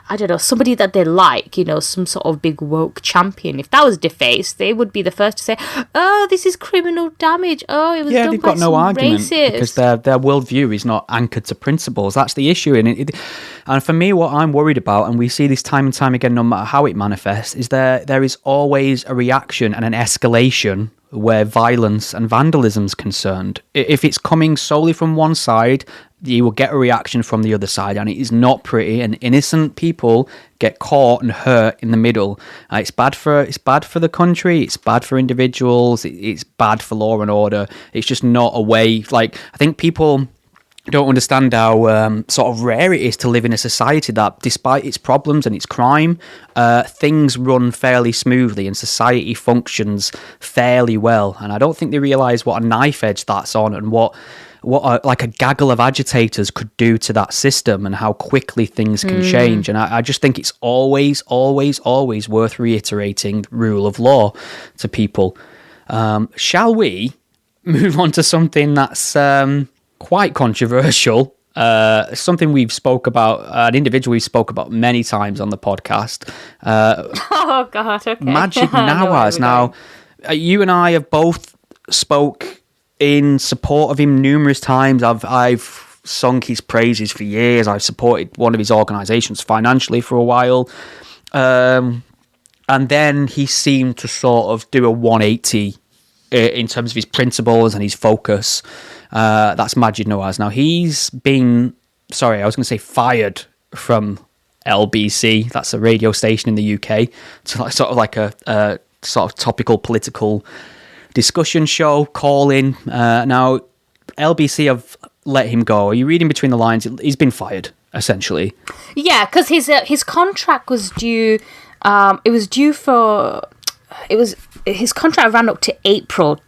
I don't know, somebody that they like, some sort of big woke champion. If that was defaced, they would be the first to say, oh, this is criminal damage. Oh, it was done by some racist. Because their worldview is not anchored to principles. That's the issue. And for me, what I'm worried about, and we see this time and time again, no matter how it manifests, is there is always a reaction and an escalation where violence and vandalism is concerned. If it's coming solely from one side, you will get a reaction from the other side, and it is not pretty, and innocent people get caught and hurt in the middle. It's bad for the country, it's bad for individuals, it's bad for law and order. It's just not a way. Like, I think people don't understand how sort of rare it is to live in a society that, despite its problems and its crime, things run fairly smoothly and society functions fairly well. And I don't think they realise what a knife edge that's on, and what a gaggle of agitators could do to that system, and how quickly things can change. And I just think it's always, always, always worth reiterating the rule of law to people. Shall we move on to something that's quite controversial? Something we've spoke about, an individual we spoke about many times on the podcast. Oh God, okay. Maajid Nawaz. Now, you and I have both spoke in support of him numerous times. I've sung his praises for years. I've supported one of his organisations financially for a while. And then he seemed to sort of do a 180 in terms of his principles and his focus. That's Maajid Nawaz. Now, he's been, fired from LBC. That's a radio station in the UK. It's sort of like a sort of topical political discussion show, call-in. Now, LBC have let him go. Are you reading between the lines? He's been fired, essentially. Yeah, because his contract was due. His contract ran up to April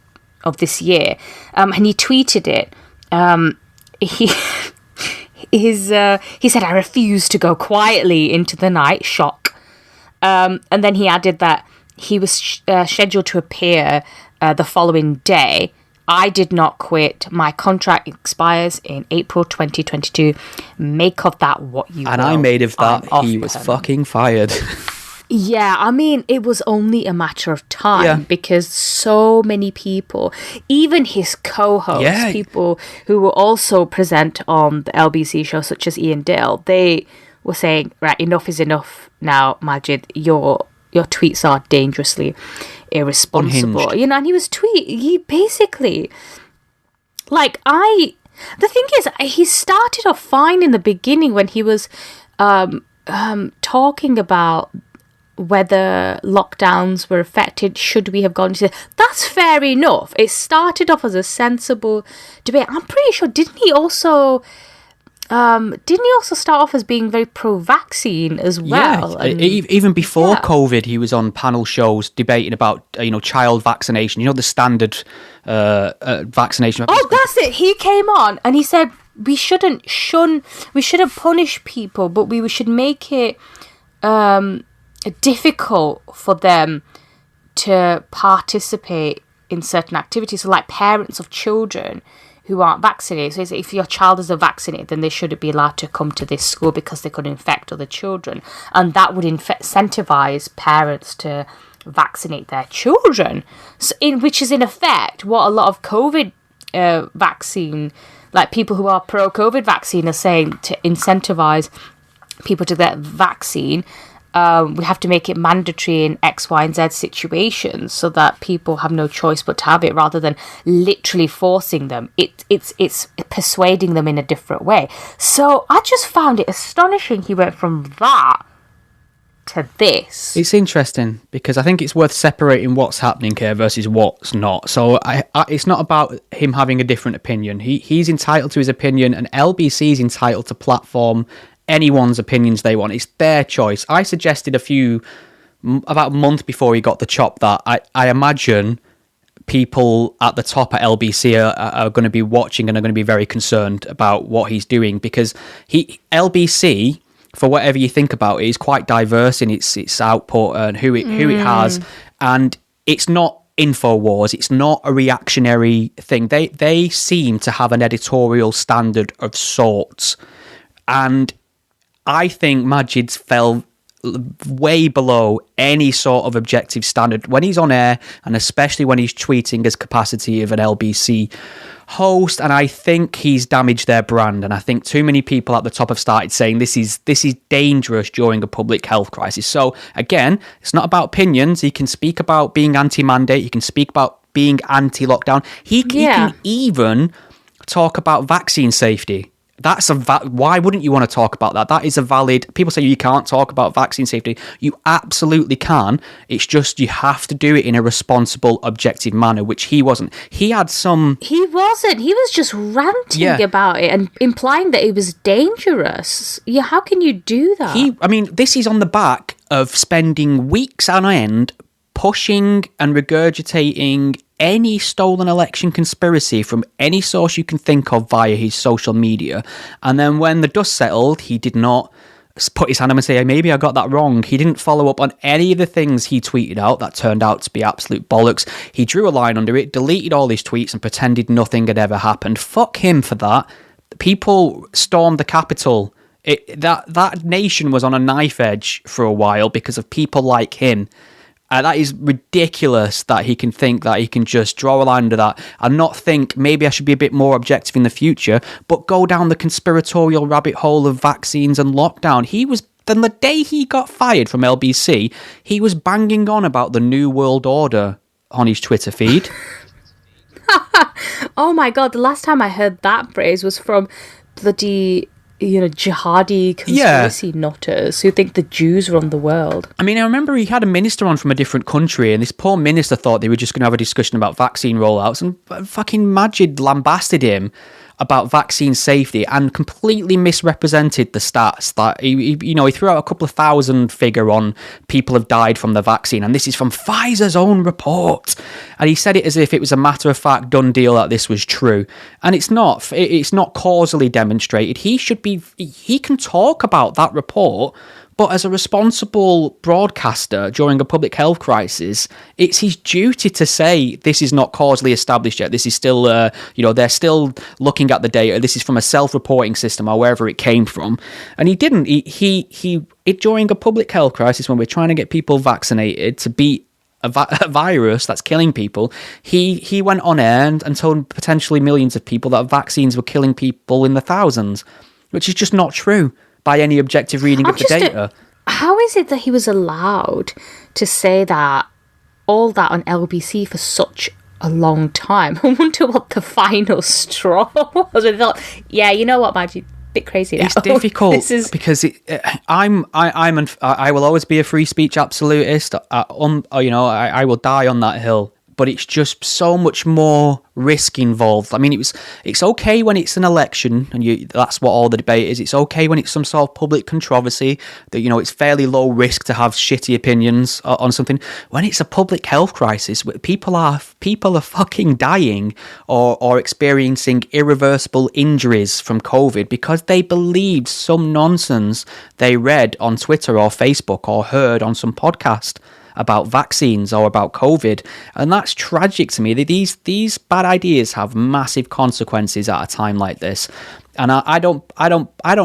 of this year, and he tweeted it. He said, "I refuse to go quietly into the night." Shock. And then he added that he was scheduled to appear the following day. "I did not quit. My contract expires in April 2022. Make of that what you will." And I made of that he was fucking fired. Yeah, I mean, it was only a matter of time because so many people, even his co-hosts, people who were also present on the LBC show, such as Ian Dale, they were saying, right, enough is enough now, Maajid. Your tweets are dangerously irresponsible. Unhinged. You know, and he basically, like, the thing is, he started off fine in the beginning when he was talking about whether lockdowns were affected, should we have gone to... That's fair enough. It started off as a sensible debate. I'm pretty sure, didn't he also start off as being very pro-vaccine as well? Yeah, even before COVID, he was on panel shows debating about, child vaccination, the standard vaccination. Oh, that's it. He came on and he said, we shouldn't punish people, but we should make it... difficult for them to participate in certain activities. So like parents of children who aren't vaccinated. So if your child isn't vaccinated, then they shouldn't be allowed to come to this school because they could infect other children. And that would incentivize parents to vaccinate their children. So which is in effect what a lot of COVID vaccine, like people who are pro-COVID vaccine are saying, to incentivize people to get vaccine. We have to make it mandatory in X, Y, and Z situations so that people have no choice but to have it, rather than literally forcing them. It's persuading them in a different way. So I just found it astonishing he went from that to this. It's interesting because I think it's worth separating what's happening here versus what's not. So it's not about him having a different opinion. He's entitled to his opinion, and LBC is entitled to platform anyone's opinions they want. It's their choice. I suggested about a month before he got the chop that I imagine people at the top at LBC are going to be watching and are going to be very concerned about what he's doing, because LBC, for whatever you think about it, is quite diverse in its output and who it has, and it's not InfoWars. It's not a reactionary thing. They seem to have an editorial standard of sorts, and I think Maajid's fell way below any sort of objective standard when he's on air, and especially when he's tweeting his capacity of an LBC host. And I think he's damaged their brand, and I think too many people at the top have started saying this is dangerous during a public health crisis. So again, it's not about opinions. He can speak about being anti-mandate, he can speak about being anti-lockdown, he can even talk about vaccine safety. That's why wouldn't you want to talk about that? That is a valid... People say you can't talk about vaccine safety. You absolutely can. It's just you have to do it in a responsible, objective manner, which he wasn't. He had some... He wasn't. He was just ranting about it and implying that it was dangerous. Yeah, how can you do that? This is on the back of spending weeks on end pushing and regurgitating any stolen election conspiracy from any source you can think of via his social media. And then when the dust settled, he did not put his hand up and say, hey, maybe I got that wrong. He didn't follow up on any of the things he tweeted out that turned out to be absolute bollocks. He drew a line under it, deleted all his tweets, and pretended nothing had ever happened. Fuck him for that. People stormed the Capitol. That nation was on a knife edge for a while because of people like him. That is ridiculous that he can think that he can just draw a line under that and not think maybe I should be a bit more objective in the future, but go down the conspiratorial rabbit hole of vaccines and lockdown. Then the day he got fired from LBC, he was banging on about the New World Order on his Twitter feed. Oh my God, the last time I heard that phrase was from bloody... jihadi conspiracy nutters who think the Jews run the world. I remember he had a minister on from a different country, and this poor minister thought they were just going to have a discussion about vaccine rollouts, and fucking Maajid lambasted him about vaccine safety and completely misrepresented the stats. That he threw out a couple of thousand figure on people have died from the vaccine, and this is from Pfizer's own report. And he said it as if it was a matter of fact done deal that this was true, and it's not. It's not causally demonstrated. He can talk about that report. But as a responsible broadcaster during a public health crisis, it's his duty to say this is not causally established yet. This is still, they're still looking at the data. This is from a self-reporting system or wherever it came from. And he didn't. He during a public health crisis when we're trying to get people vaccinated to beat a virus that's killing people, he went on air and told potentially millions of people that vaccines were killing people in the thousands, which is just not true by any objective reading of the data. How is it that he was allowed to say that, all that on LBC for such a long time? I wonder what the final straw was. I thought, yeah, you know what, Maajid, bit crazy now. It's difficult because I will always be a free speech absolutist. I will die on that hill. But it's just so much more risk involved. I mean, it's okay when it's an election, and that's what all the debate is. It's okay when it's some sort of public controversy that, it's fairly low risk to have shitty opinions on something. When it's a public health crisis, people are fucking dying or experiencing irreversible injuries from COVID because they believed some nonsense they read on Twitter or Facebook or heard on some podcast about vaccines or about COVID, and that's tragic to me. These bad ideas have massive consequences at a time like this, and I don't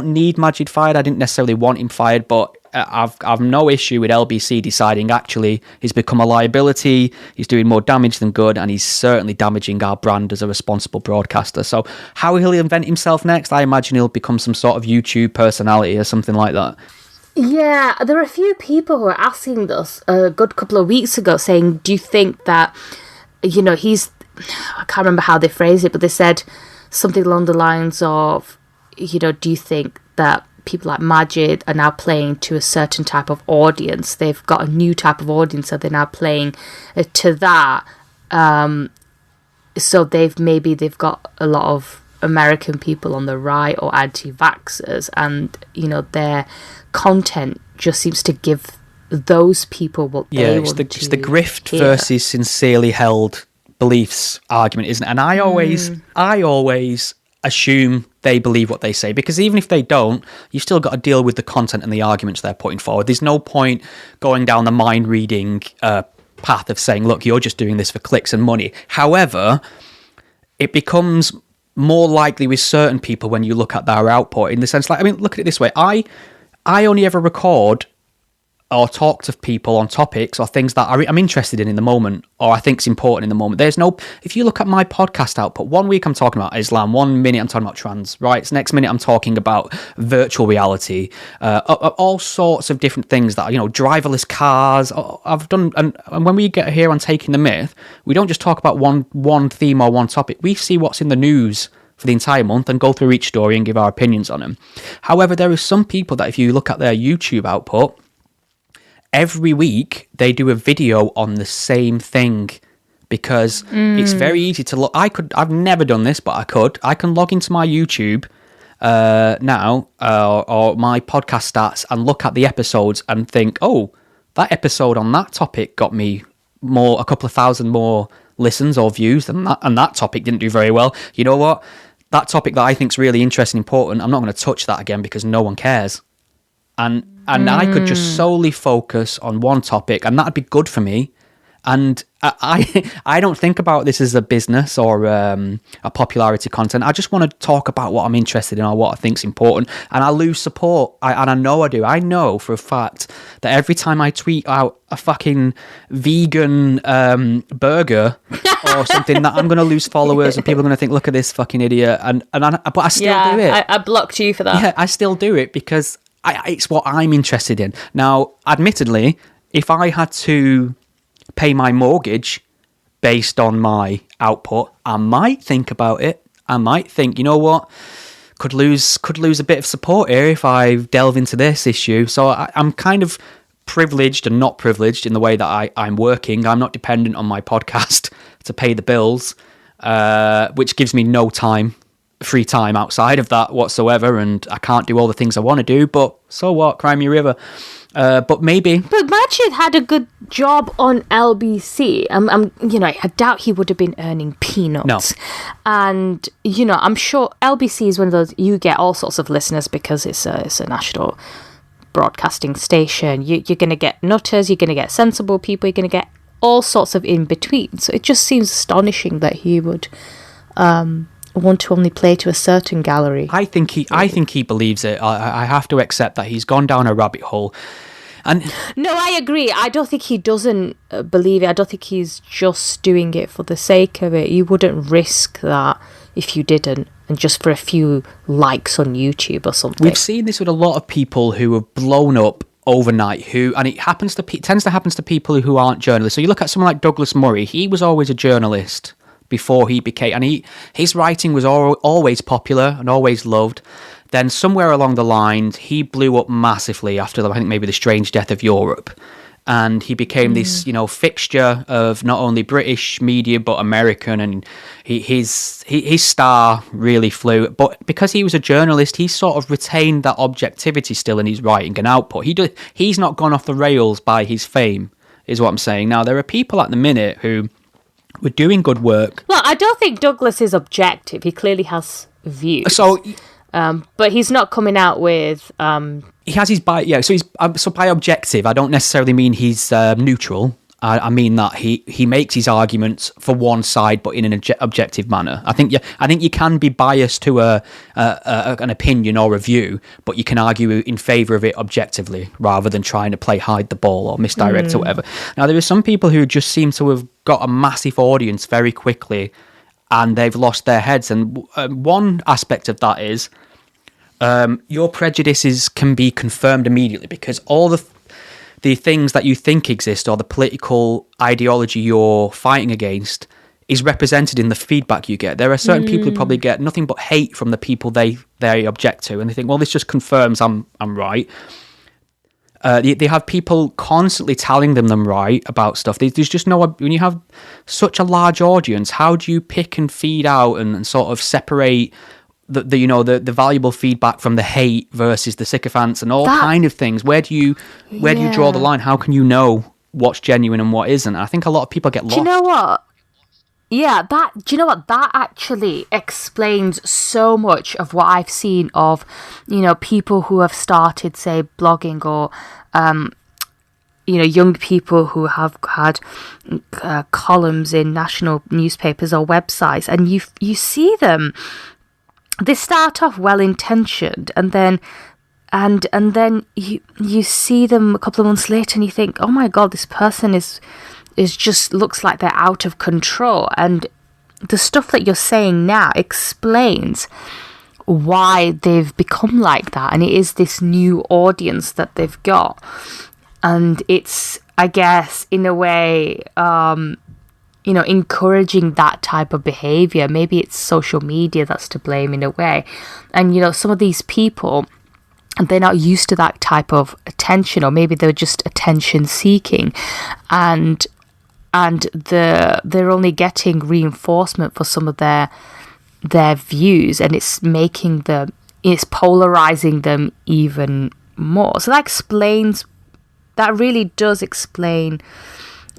need Maajid fired. I didn't necessarily want him fired, but I've no issue with LBC deciding actually he's become a liability. He's doing more damage than good, and he's certainly damaging our brand as a responsible broadcaster. So how he'll invent himself next, I imagine he'll become some sort of YouTube personality or something like that. Yeah, there were a few people who were asking us a good couple of weeks ago saying, do you think that, I can't remember how they phrased it, but they said something along the lines of, do you think that people like Maajid are now playing to a certain type of audience? They've got a new type of audience, so they're now playing to that. So they've got a lot of American people on the right or anti-vaxxers, and their content just seems to give those people what they want to it's the grift versus sincerely held beliefs argument, isn't it? And I always assume they believe what they say, because even if they don't, you've still got to deal with the content and the arguments they're putting forward. There's no point going down the mind reading path of saying, look, you're just doing this for clicks and money. However, it becomes more likely with certain people when you look at their output, in the sense, look at it this way. I only ever record or talk to people on topics or things that I'm interested in the moment, or I think is important in the moment. If you look at my podcast output, 1 week I'm talking about Islam, 1 minute I'm talking about trans rights, next minute I'm talking about virtual reality, all sorts of different things that, driverless cars. I've done, and when we get here on Taking the Myth, we don't just talk about one theme or one topic. We see what's in the news for the entire month and go through each story and give our opinions on them. However, there are some people that if you look at their YouTube output, every week they do a video on the same thing, because it's very easy to look. I've never done this, but I can log into my YouTube now or my podcast stats and look at the episodes and think, oh, that episode on that topic got me a couple of thousand more listens or views, and that topic didn't do very well. You know what? That topic that I think is really interesting and important, I'm not going to touch that again because no one cares. And I could just solely focus on one topic, and that'd be good for me. And I don't think about this as a business or a popularity content. I just want to talk about what I'm interested in or what I think's important. And I lose support. I know I do. I know for a fact that every time I tweet out a fucking vegan burger or something, that I'm going to lose followers and people are going to think, look at this fucking idiot. But I still do it. I blocked you for that. Yeah, I still do it because it's what I'm interested in. Now, admittedly, if I had to pay my mortgage based on my output, I might think about it. I might think, you know what, could lose a bit of support here if I delve into this issue. So I'm kind of privileged and not privileged in the way that I'm working. I'm not dependent on my podcast to pay the bills, which gives me no time free time outside of that whatsoever, and I can't do all the things I want to do, but so what, cry me a river. But maybe. But Maajid had a good job on LBC. I doubt he would have been earning peanuts. No. And, I'm sure LBC is one of those, you get all sorts of listeners because it's a national broadcasting station. You're going to get nutters, you're going to get sensible people, you're going to get all sorts of in between. So it just seems astonishing that he would want to only play to a certain gallery. I think he believes it. I have to accept that he's gone down a rabbit hole. And no, I agree. I don't think he doesn't believe it. I don't think he's just doing it for the sake of it. You wouldn't risk that if you didn't, and just for a few likes on YouTube or something. We've seen this with a lot of people who have blown up overnight, and it tends to happen to people who aren't journalists. So you look at someone like Douglas Murray. He was always a journalist before he became, and his writing was always popular and always loved. Then somewhere along the lines, he blew up massively after, I think, maybe The Strange Death of Europe. And he became this, fixture of not only British media, but American. And his star really flew. But because he was a journalist, he sort of retained that objectivity still in his writing and output. He's not gone off the rails by his fame, is what I'm saying. Now, there are people at the minute who were doing good work. Well, I don't think Douglas is objective. He clearly has views. So... but he's not coming out with... He has his so by objective, I don't necessarily mean he's neutral. I mean that he makes his arguments for one side, but in an objective manner. I think you can be biased to an opinion or a view, but you can argue in favour of it objectively, rather than trying to play hide the ball or misdirect or whatever. Now, there are some people who just seem to have got a massive audience very quickly, and they've lost their heads. And one aspect of that is your prejudices can be confirmed immediately, because all the things that you think exist, or the political ideology you're fighting against, is represented in the feedback you get. There are certain people who probably get nothing but hate from the people they object to, and they think, well, this just confirms I'm right. They have people constantly telling them right about stuff. There's just when you have such a large audience, how do you pick and feed out and sort of separate the valuable feedback from the hate versus the sycophants and all kind of things? Where do you draw the line? How can you know what's genuine and what isn't? I think a lot of people get lost. Do you know what? Yeah, that actually explains so much of what I've seen of, people who have started, say, blogging, or, young people who have had columns in national newspapers or websites, and you see them, they start off well-intentioned, and then you see them a couple of months later and you think, oh my God, this person is just looks like they're out of control. And the stuff that you're saying now explains why they've become like that. And it is this new audience that they've got. And it's, I guess, in a way, encouraging that type of behavior. Maybe it's social media that's to blame in a way. And, some of these people, they're not used to that type of attention, or maybe they're just attention seeking. And they're only getting reinforcement for some of their views, and it's polarizing them even more. So that really does explain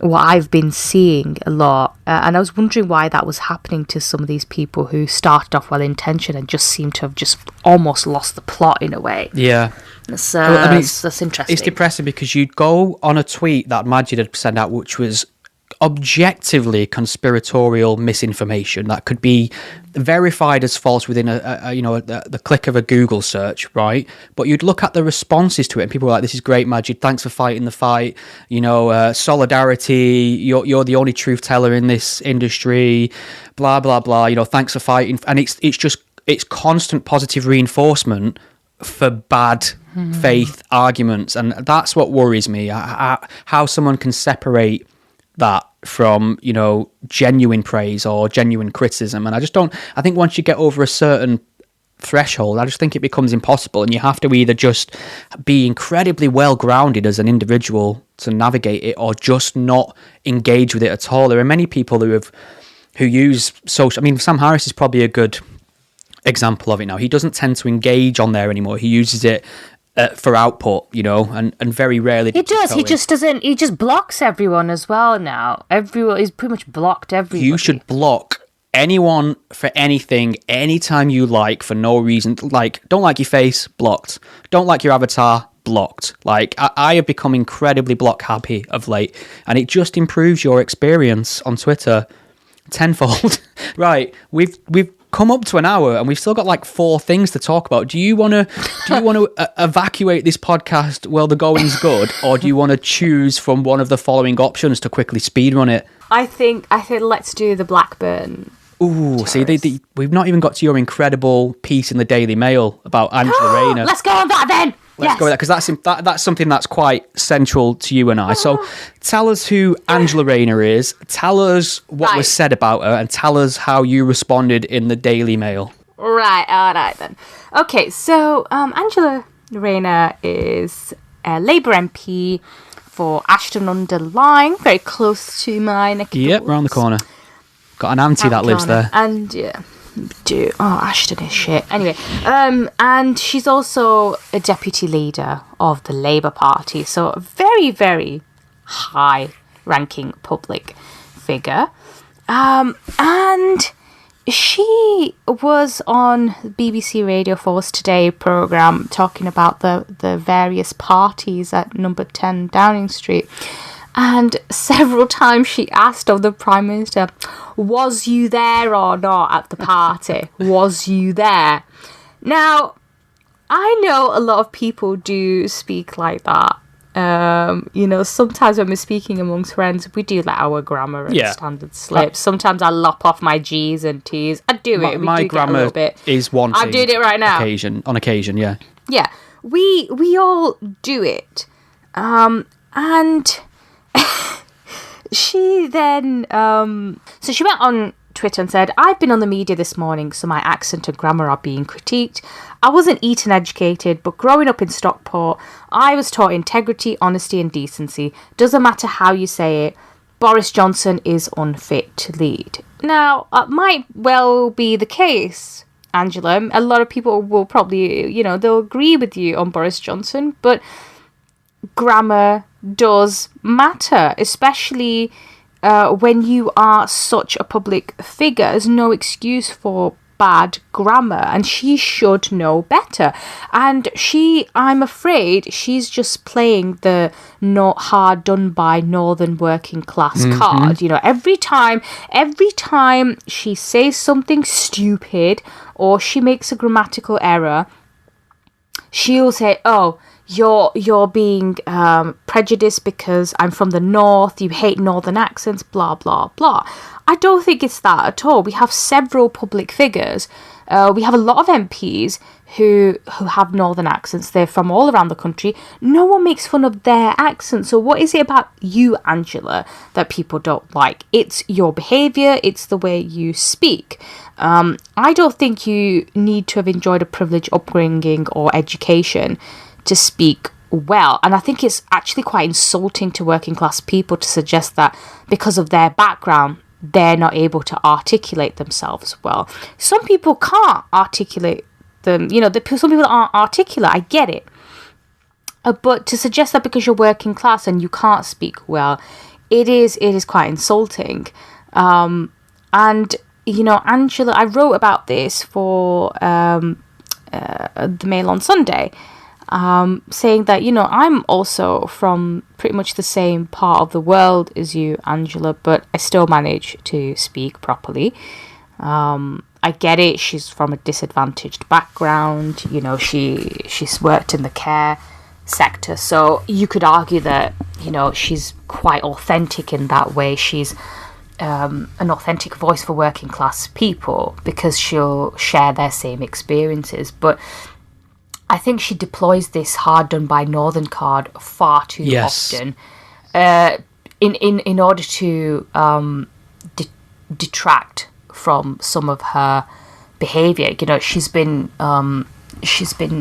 what I've been seeing a lot, and I was wondering why that was happening to some of these people who started off well-intentioned and just seem to have just almost lost the plot in a way. Yeah. So that's interesting. It's depressing, because you'd go on a tweet that Maajid had sent out, which was objectively conspiratorial misinformation that could be verified as false within the click of a Google search, right? But you'd look at the responses to it, and people were like, "This is great, Maajid. Thanks for fighting the fight. Solidarity. You're the only truth teller in this industry. Blah blah blah. Thanks for fighting." And it's constant positive reinforcement for bad faith arguments, and that's what worries me. How someone can separate that from genuine praise or genuine criticism. And I think once you get over a certain threshold, I just think it becomes impossible, and you have to either just be incredibly well grounded as an individual to navigate it, or just not engage with it at all. There are many people who use social, Sam Harris is probably a good example of it now. He doesn't tend to engage on there anymore. He uses it for output, and very rarely. He does. He just doesn't. He just blocks everyone as well now. Everyone, he's pretty much blocked everybody. You should block anyone for anything, anytime you like, for no reason. Like, don't like your face, blocked. Don't like your avatar, blocked. Like, I have become incredibly block happy of late, and it just improves your experience on Twitter tenfold. Right, we've come up to an hour and we've still got like 4 things to talk about. Do you want to evacuate this podcast while the going's good, or do you want to choose from one of the following options to quickly speedrun it? I think let's do the Blackburn. Ooh, see, we've not even got to your incredible piece in the Daily Mail about Angela Rayner. Let's go on that then. Let's go with that, because that's something that's quite central to you and I. So tell us who Angela Rayner is, tell us what was said about her, and tell us how you responded in the Daily Mail. Right, all right then. Okay, so Angela Rayner is a Labour MP for Ashton-under-Lyne, very close to my neck of the woods. Round the corner. Got an auntie that lives there. And Ashton is shit. Anyway, and she's also a deputy leader of the Labour Party, so a very, very high-ranking public figure. And she was on BBC Radio 4's Today programme talking about the various parties at number 10 Downing Street. And several times she asked of the Prime Minister, was you there or not at the party? Was you there? Now, I know a lot of people do speak like that. Sometimes when we're speaking amongst friends, we do let our grammar and standard slip. Sometimes I lop off my G's and T's. I do it. My grammar is one thing. I'm doing it right now. On occasion, yeah. Yeah, we all do it. And she then, so she went on Twitter and said, I've been on the media this morning, so my accent and grammar are being critiqued. I wasn't Eton educated, but growing up in Stockport, I was taught integrity, honesty and decency. Doesn't matter how you say it. Boris Johnson is unfit to lead. Now, it might well be the case, Angela. A lot of people will probably, they'll agree with you on Boris Johnson, but grammar does matter, especially when you are such a public figure. There's no excuse for bad grammar, and she should know better. And I'm afraid she's just playing the not hard done by northern working class card. Every time she says something stupid or she makes a grammatical error, she'll say, oh, you're being prejudiced because I'm from the north, you hate northern accents, blah, blah, blah. I don't think it's that at all. We have several public figures. We have a lot of MPs who have northern accents. They're from all around the country. No one makes fun of their accent. So what is it about you, Angela, that people don't like? It's your behaviour. It's the way you speak. I don't think you need to have enjoyed a privileged upbringing or education to speak well. And I think it's actually quite insulting to working class people to suggest that because of their background, they're not able to articulate themselves well. Some people can't articulate them. Some people aren't articulate. I get it. But to suggest that because you're working class and you can't speak well, it is quite insulting. And, Angela, I wrote about this for the Mail on Sunday, saying that, I'm also from pretty much the same part of the world as you, Angela, but I still manage to speak properly. I get it. She's from a disadvantaged background. She's worked in the care sector. So you could argue that, she's quite authentic in that way. She's an authentic voice for working class people because she'll share their same experiences. But I think she deploys this hard done by northern card far too often, in order to detract from some of her behaviour. She's been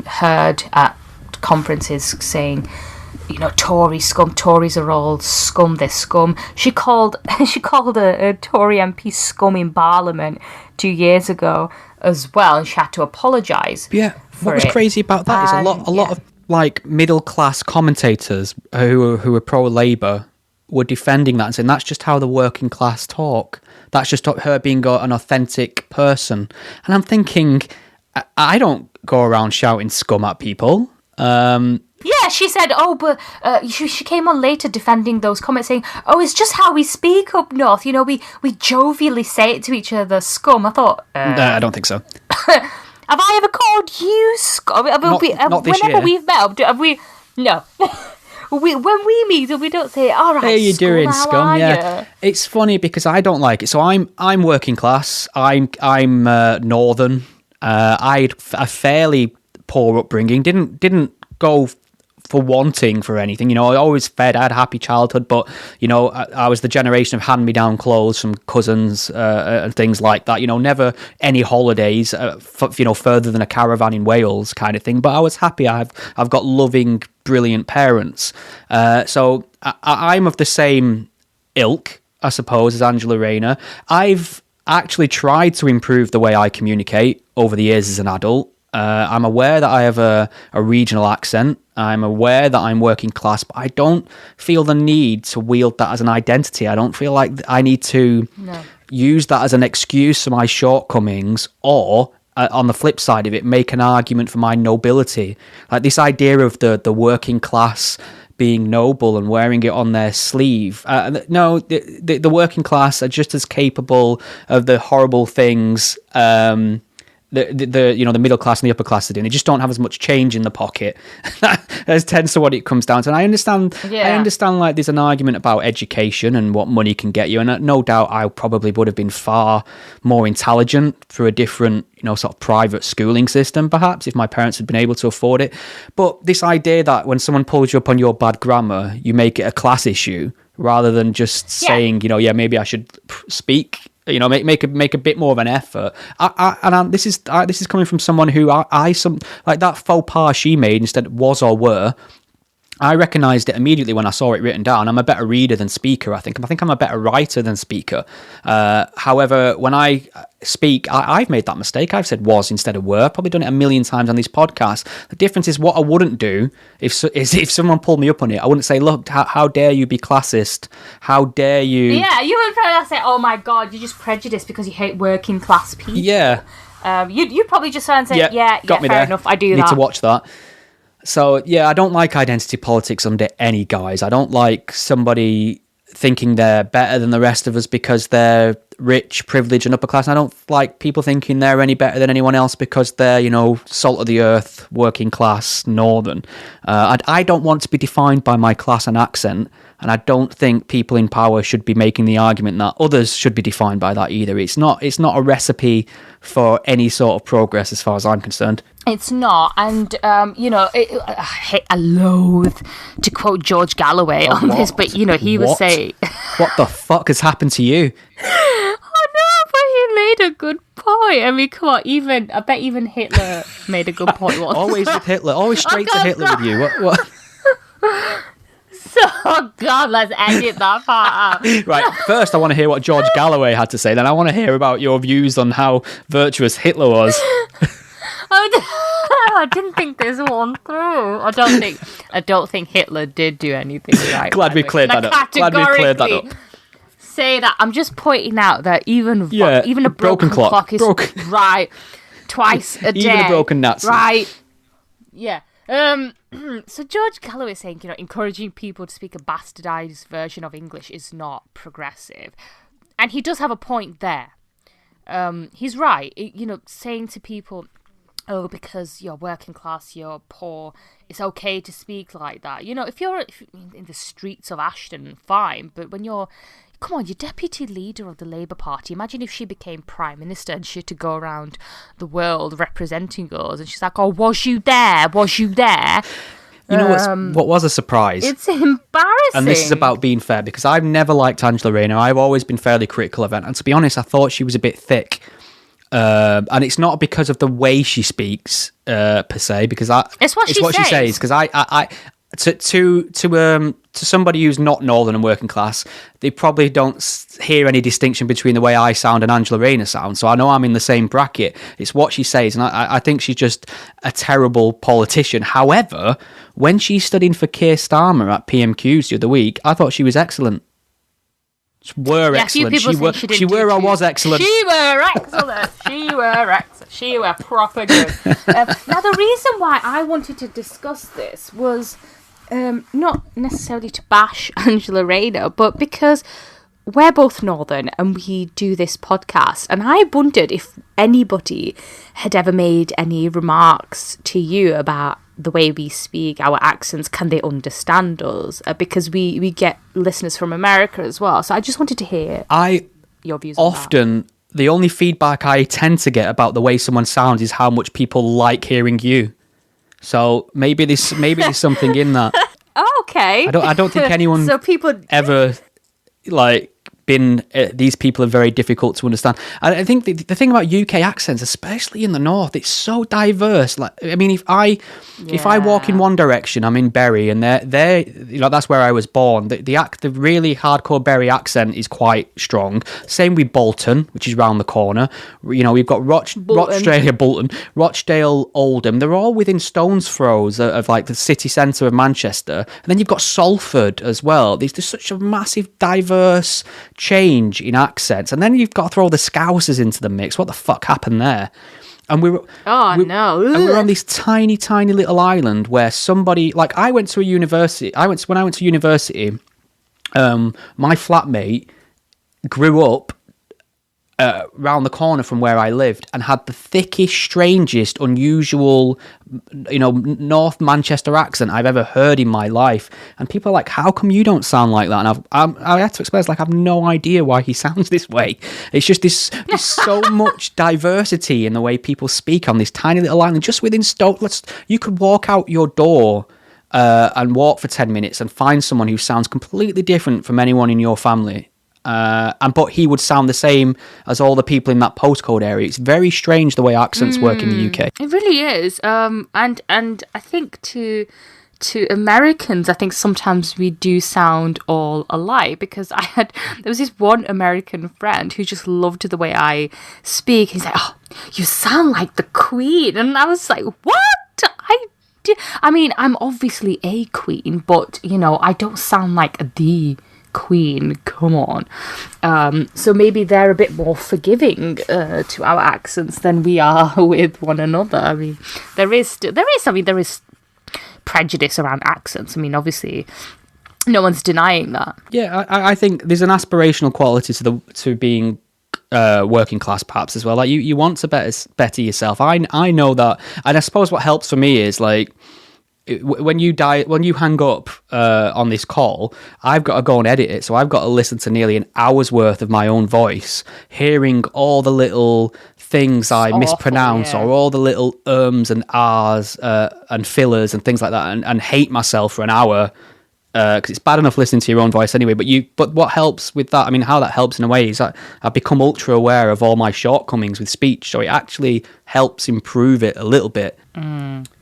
heard at conferences saying, Tory scum. Tories are all scum. They're scum. She called a Tory MP scum in Parliament 2 years ago. as well, and she had to apologise. Yeah, what was crazy about that is a lot of like middle class commentators who are pro Labour were defending that and saying that's just how the working class talk. That's just her being an authentic person. And I'm thinking, I don't go around shouting scum at people. Yeah, she said, but she came on later defending those comments, saying, it's just how we speak up north. You know, we jovially say it to each other, scum. I thought... I don't think so. Have I ever called you scum? Not this whenever year. we've met up, have we... No. When we meet up, we don't say, all right, hey, you scum, doing, how scum? are Yeah, you? It's funny because I don't like it. So I'm working class. I'm northern. I had a fairly poor upbringing. Didn't go for wanting for anything. You know, I always fed. I had a happy childhood, but you know, I was the generation of hand-me-down clothes from cousins and things like that. You know, never any holidays. Further than a caravan in Wales, kind of thing. But I was happy. I've got loving, brilliant parents. So I'm of the same ilk, I suppose, as Angela Rayner. I've actually tried to improve the way I communicate over the years as an adult. I'm aware that I have a regional accent. I'm aware that I'm working class, but I don't feel the need to wield that as an identity. I don't feel like I need to use that as an excuse for my shortcomings, or on the flip side of it, make an argument for my nobility. Like this idea of the working class being noble and wearing it on their sleeve. No, the working class are just as capable of the horrible things the middle class and the upper class are doing. They just don't have as much change in the pocket. That tends to what it comes down to. And I understand like there's an argument about education and what money can get you, and no doubt I probably would have been far more intelligent through a different sort of private schooling system, perhaps, if my parents had been able to afford it. But this idea that when someone pulls you up on your bad grammar, you make it a class issue rather than just saying, maybe I should speak, make a bit more of an effort. This is coming from someone who I like that faux pas she made instead of was or were. I recognised it immediately when I saw it written down. I'm a better reader than speaker, I think. I think I'm a better writer than speaker. However, when I speak, I've made that mistake. I've said was instead of were. I've probably done it a million times on this podcast. The difference is what I wouldn't do if someone pulled me up on it. I wouldn't say, look, how dare you be classist? How dare you... Yeah, you would probably say, oh my God, you're just prejudiced because you hate working class people. Yeah. You'd probably just say, fair there. enough, I do Need that. to watch that. So, I don't like identity politics under any guise. I don't like somebody thinking they're better than the rest of us because they're rich, privileged, and upper class. I don't like people thinking they're any better than anyone else because they're, salt of the earth, working class, northern. I don't want to be defined by my class and accent, and I don't think people in power should be making the argument that others should be defined by that either. It's not a recipe for any sort of progress as far as I'm concerned. It's not, and I loathe to quote George Galloway on this, but he would say, "What the fuck has happened to you?" Oh no, but he made a good point. I mean, come on, I bet even Hitler made a good point once. Always with Hitler, always straight to Hitler with you. What? So, oh God, let's edit that part out. Right, first I want to hear what George Galloway had to say, then I want to hear about your views on how virtuous Hitler was. I didn't think this one through. I don't think Hitler did do anything right. Glad we cleared that up. Say that. I'm just pointing out that even a broken clock is right twice a day. Even a broken Nazi. Right. Yeah. So George Galloway is saying, encouraging people to speak a bastardized version of English is not progressive. And he does have a point there. He's right. Saying to people, oh, because you're working class, you're poor, it's okay to speak like that. If you're in the streets of Ashton, fine. But when you're deputy leader of the Labour Party. Imagine if she became Prime Minister and she had to go around the world representing us. And she's like, oh, was you there? Was you there? What was a surprise? It's embarrassing. And this is about being fair, because I've never liked Angela Rayner. I've always been fairly critical of her. And to be honest, I thought she was a bit thick. And it's not because of the way she speaks, per se, because it's what she says. Because to somebody who's not northern and working class, they probably don't hear any distinction between the way I sound and Angela Rayner sounds. So I know I'm in the same bracket. It's what she says, and I think she's just a terrible politician. However, when she stood in for Keir Starmer at PMQs the other week, I thought she was excellent. Excellent. She were or was excellent. She were excellent. She were proper good. Now, the reason why I wanted to discuss this was not necessarily to bash Angela Rayner, but because we're both northern and we do this podcast, and I wondered if anybody had ever made any remarks to you about the way we speak, our accents. Can they understand us? Because we get listeners from America as well. So I just wanted to hear your views on that. The only feedback I tend to get about the way someone sounds is how much people like hearing you. So maybe there's something in that. Okay. I don't think anyone ever been. These people are very difficult to understand. I think the thing about UK accents, especially in the north, it's so diverse. Like, I mean, if I walk in one direction, I'm in Bury, and they that's where I was born. The really hardcore Bury accent is quite strong. Same with Bolton, which is round the corner. We've got Rochdale, Oldham. They're all within stone's throws of like the city centre of Manchester. And then you've got Salford as well. There's such a massive, diverse change in accents, and then you've got to throw the Scousers into the mix. What the fuck happened there? And we were on this tiny little island where somebody, like, when I went to university, my flatmate grew up round the corner from where I lived and had the thickest, strangest, unusual, North Manchester accent I've ever heard in my life. And people are like, how come you don't sound like that? And I had to explain, I have no idea why he sounds this way. It's just there's so much diversity in the way people speak on this tiny little island, just within Stoke. You could walk out your door and walk for 10 minutes and find someone who sounds completely different from anyone in your family. But he would sound the same as all the people in that postcode area. It's very strange the way accents work in the UK. It really is. And I think to Americans, I think sometimes we do sound all alike, because there was this one American friend who just loved the way I speak. He's like, "Oh, you sound like the Queen," and I was like, "What?" I mean, I'm obviously a queen, but I don't sound like the Queen, come on. So maybe they're a bit more forgiving to our accents than we are with one another. I mean, there is prejudice around accents. I mean, obviously, no one's denying that. Yeah, I think there's an aspirational quality to being working class, perhaps, as well. Like you want to better yourself. I know that, and I suppose what helps for me is like, when you hang up on this call, I've got to go and edit it, so I've got to listen to nearly an hour's worth of my own voice, hearing all the little things I mispronounce, or all the little ums and ahs and fillers and things like that, and hate myself for an hour, because it's bad enough listening to your own voice anyway. But what helps with that, I mean, how that helps in a way, is that I've become ultra aware of all my shortcomings with speech, so it actually helps improve it a little bit.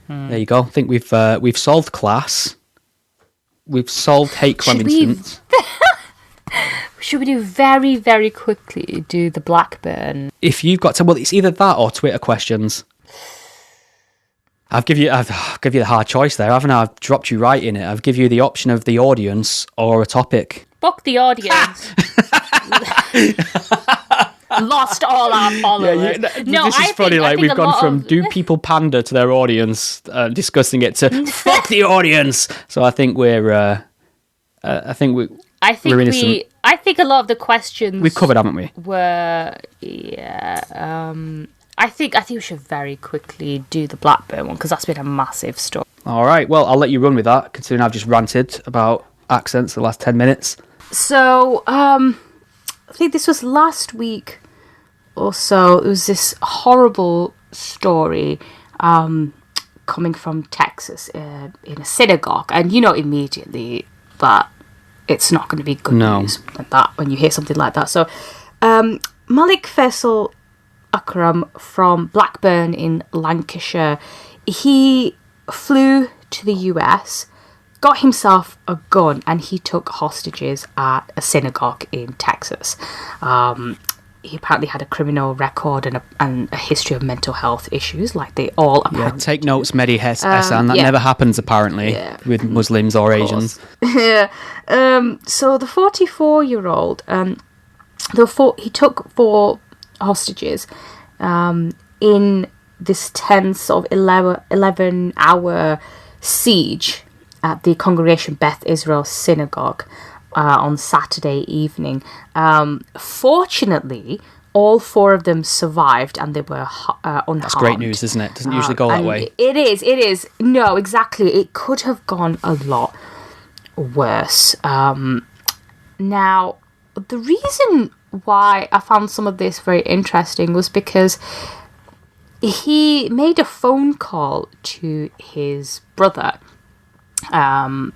There you go. I think we've solved class. We've solved hate crime incidents. Should we do very, very quickly do the Blackburn? If you've got to, well, it's either that or Twitter questions. I've give you the hard choice there, haven't I? I've dropped you right in it. I've give you the option of the audience or a topic. Fuck the audience. Lost all our followers. This is funny. Like, we've gone from do people pander to their audience, discussing it, to fuck the audience. So I think we're innocent. I think a lot of the questions we've covered, haven't we? I think we should very quickly do the Blackburn one, because that's been a massive story. All right. Well, I'll let you run with that, considering I've just ranted about accents the last 10 minutes. So, I think this was last week or so. It was this horrible story coming from Texas in a synagogue. And you know immediately that it's not going to be good news like that when you hear something like that. So, Malik Faisal Akram from Blackburn in Lancashire, he flew to the US got himself a gun and he took hostages at a synagogue in Texas. He apparently had a criminal record and a history of mental health issues, like they all apparently take notes, Mehdi Hassan. That never happens, apparently, with Muslims or Asians. Yeah. So the 44-year-old, he took 4 hostages in this tense sort of 11-hour siege at the Congregation Beth Israel Synagogue on Saturday evening. Fortunately, all 4 of them survived and they were unharmed. That's great news, isn't it? Doesn't usually go that way. It is. No, exactly. It could have gone a lot worse. Now, the reason why I found some of this very interesting was because he made a phone call to his brother, and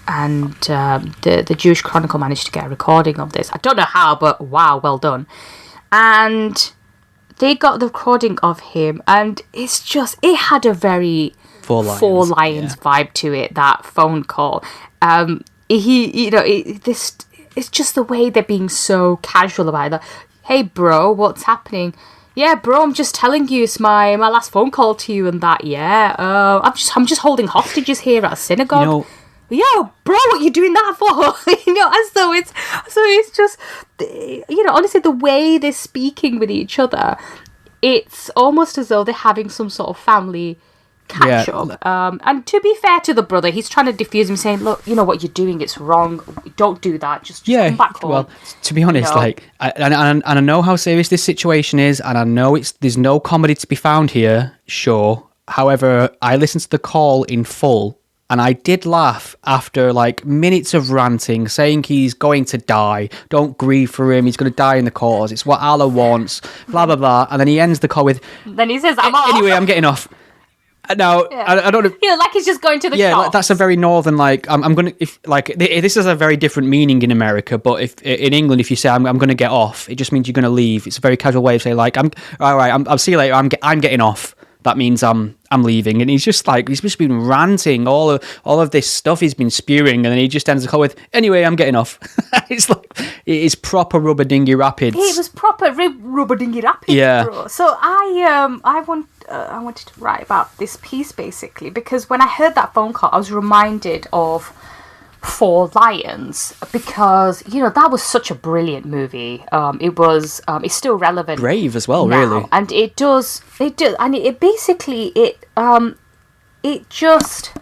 the Jewish Chronicle managed to get a recording of this. I don't know how, but wow, well done. And they got the recording of him, and it had a very Four Lions vibe to it, that phone call. It's just the way they're being so casual about it. Like, hey, bro, what's happening? Yeah, bro, I'm just telling you, it's my last phone call to you and that. Yeah, I'm just holding hostages here at a synagogue. Yo, bro, what you doing that for? And so it's just, honestly, the way they're speaking with each other, it's almost as though they're having some sort of family catch up. And to be fair to the brother, he's trying to diffuse him, saying, look, you know what you're doing, it's wrong, don't do that, just come back home. Well, to be honest, I know how serious this situation is, and I know there's no comedy to be found here, sure. However, I listened to the call in full, and I did laugh after minutes of ranting, saying he's going to die, don't grieve for him, he's going to die in the cause, it's what Allah wants, blah blah blah, and then he ends the call with, then he says, I'm off. Anyway, I'm getting off. Now, I don't know. Like he's just going to the shops. That's a very northern, I'm going to, this is a very different meaning in America, but if in England, if you say, I'm going to get off, it just means you're going to leave. It's a very casual way of saying, I'll see you later, I'm getting off. That means I'm leaving. And he's just been ranting all of this stuff he's been spewing, and then he just ends the call with, anyway, I'm getting off. It's it is proper rubber dinghy rapids. It was proper rubber dinghy rapids, bro. So I wanted to write about this piece basically because when I heard that phone call, I was reminded of 4 Lions because that was such a brilliant movie. It's still relevant, brave as well, now. Really, and it does, and it basically it just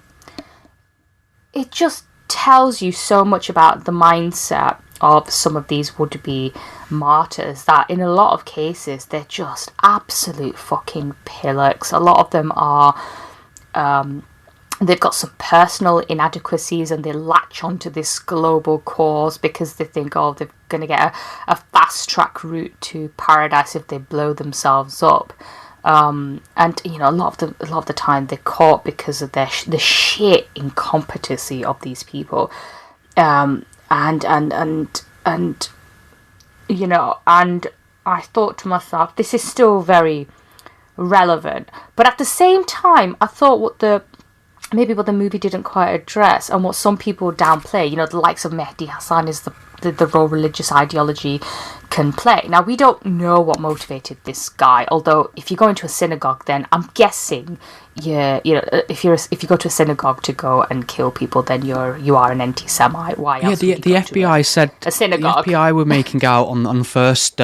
tells you so much about the mindset of some of these would-be martyrs, that in a lot of cases they're just absolute fucking pillocks. A lot of them are they've got some personal inadequacies and they latch onto this global cause because they think, they're going to get a fast-track route to paradise if they blow themselves up. And a lot of the time they're caught because of the sheer incompetency of these people. And I thought to myself, this is still very relevant. But at the same time, I thought what the movie didn't quite address, and what some people downplay, the likes of Mehdi Hassan, is the role religious ideology can play. Now, we don't know what motivated this guy, although if you go into a synagogue, then I'm guessing if you go to a synagogue to go and kill people, then you are an anti-Semite. Why else? The FBI said a synagogue. The FBI were making out on first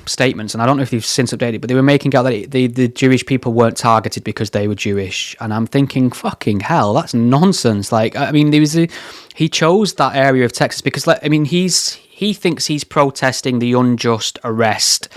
statements, and I don't know if they've since updated, but they were making out that the Jewish people weren't targeted because they were Jewish, and I'm thinking, fucking hell, that's nonsense. He chose that area of Texas because he thinks he's protesting the unjust arrest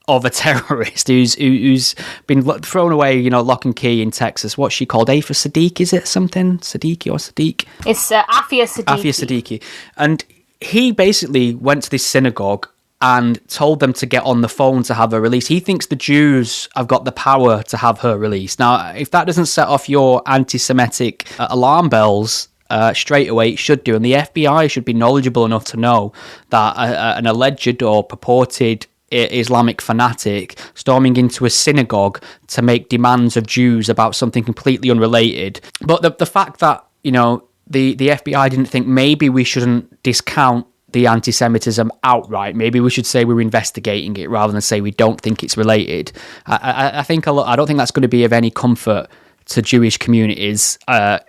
of a terrorist who's been thrown away, lock and key in Texas. What's she called? Afa Sadiq, is it something? Sadiq or Sadiq? It's Afia Sadiq. Afia Sadiq. And he basically went to this synagogue and told them to get on the phone to have her released. He thinks the Jews have got the power to have her released. Now, if that doesn't set off your anti-Semitic alarm bells, straight away it should do, and the FBI should be knowledgeable enough to know that an alleged or purported Islamic fanatic storming into a synagogue to make demands of Jews about something completely unrelated. But the fact that the FBI didn't think maybe we shouldn't discount the anti-Semitism outright. Maybe we should say we're investigating it rather than say we don't think it's related. I don't think that's going to be of any comfort to Jewish communities,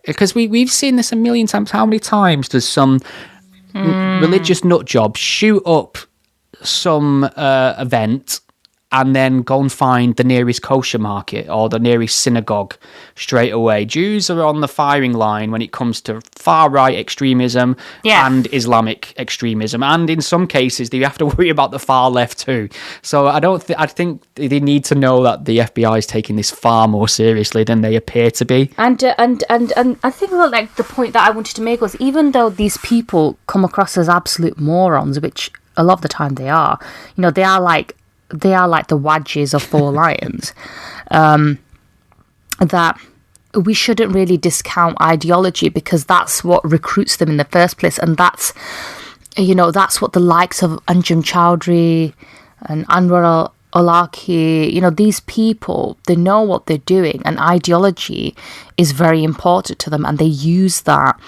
because we've seen this a million times. How many times does some religious nutjob shoot up some event and then go and find the nearest kosher market or the nearest synagogue straight away? Jews are on the firing line when it comes to far-right extremism and Islamic extremism. And in some cases, they have to worry about the far left too. So I think they need to know that the FBI is taking this far more seriously than they appear to be. And I think like the point that I wanted to make was, even though these people come across as absolute morons, which a lot of the time they are, they are like the Wadges of Four Lions, that we shouldn't really discount ideology, because that's what recruits them in the first place. And that's what the likes of Anjem Choudhury and Anwar al-Awlaki, these people, they know what they're doing, and ideology is very important to them, and they use that.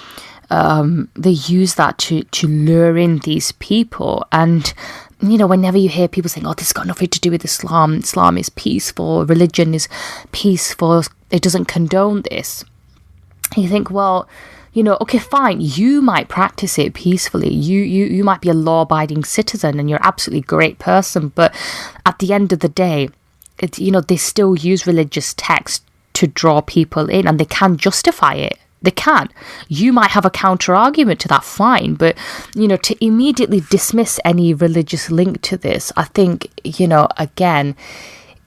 To lure in these people. And whenever you hear people saying, oh, this has got nothing to do with Islam is peaceful, religion is peaceful, it doesn't condone this, you think, well, okay, fine, you might practice it peacefully, you might be a law-abiding citizen and you're an absolutely great person, but at the end of the day, they still use religious text to draw people in, and they can justify it. They can. You might have a counter argument to that, fine, but to immediately dismiss any religious link to this, I think again,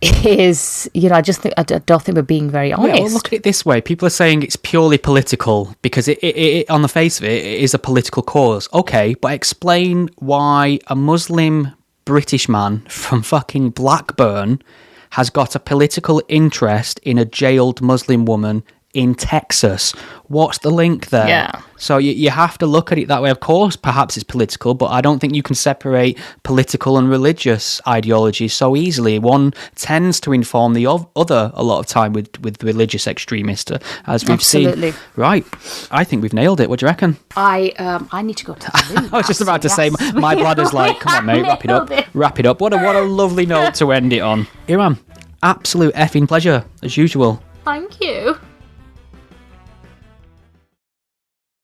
is I don't think we're being very honest. Yeah, well, look at it this way: people are saying it's purely political because it on the face of it is a political cause. Okay, but explain why a Muslim British man from fucking Blackburn has got a political interest in a jailed Muslim woman in Texas. What's the link there? Yeah. So you have to look at it that way. Of course, perhaps it's political, but I don't think you can separate political and religious ideologies so easily. One tends to inform the other a lot of time with religious extremists, as we've seen. Right. I think we've nailed it. What do you reckon? I need to go to the loo. I was just about to say, my bladder's like, come on, mate, wrap it up. Wrap it up. What a lovely note to end it on. Iram, absolute effing pleasure, as usual. Thank you.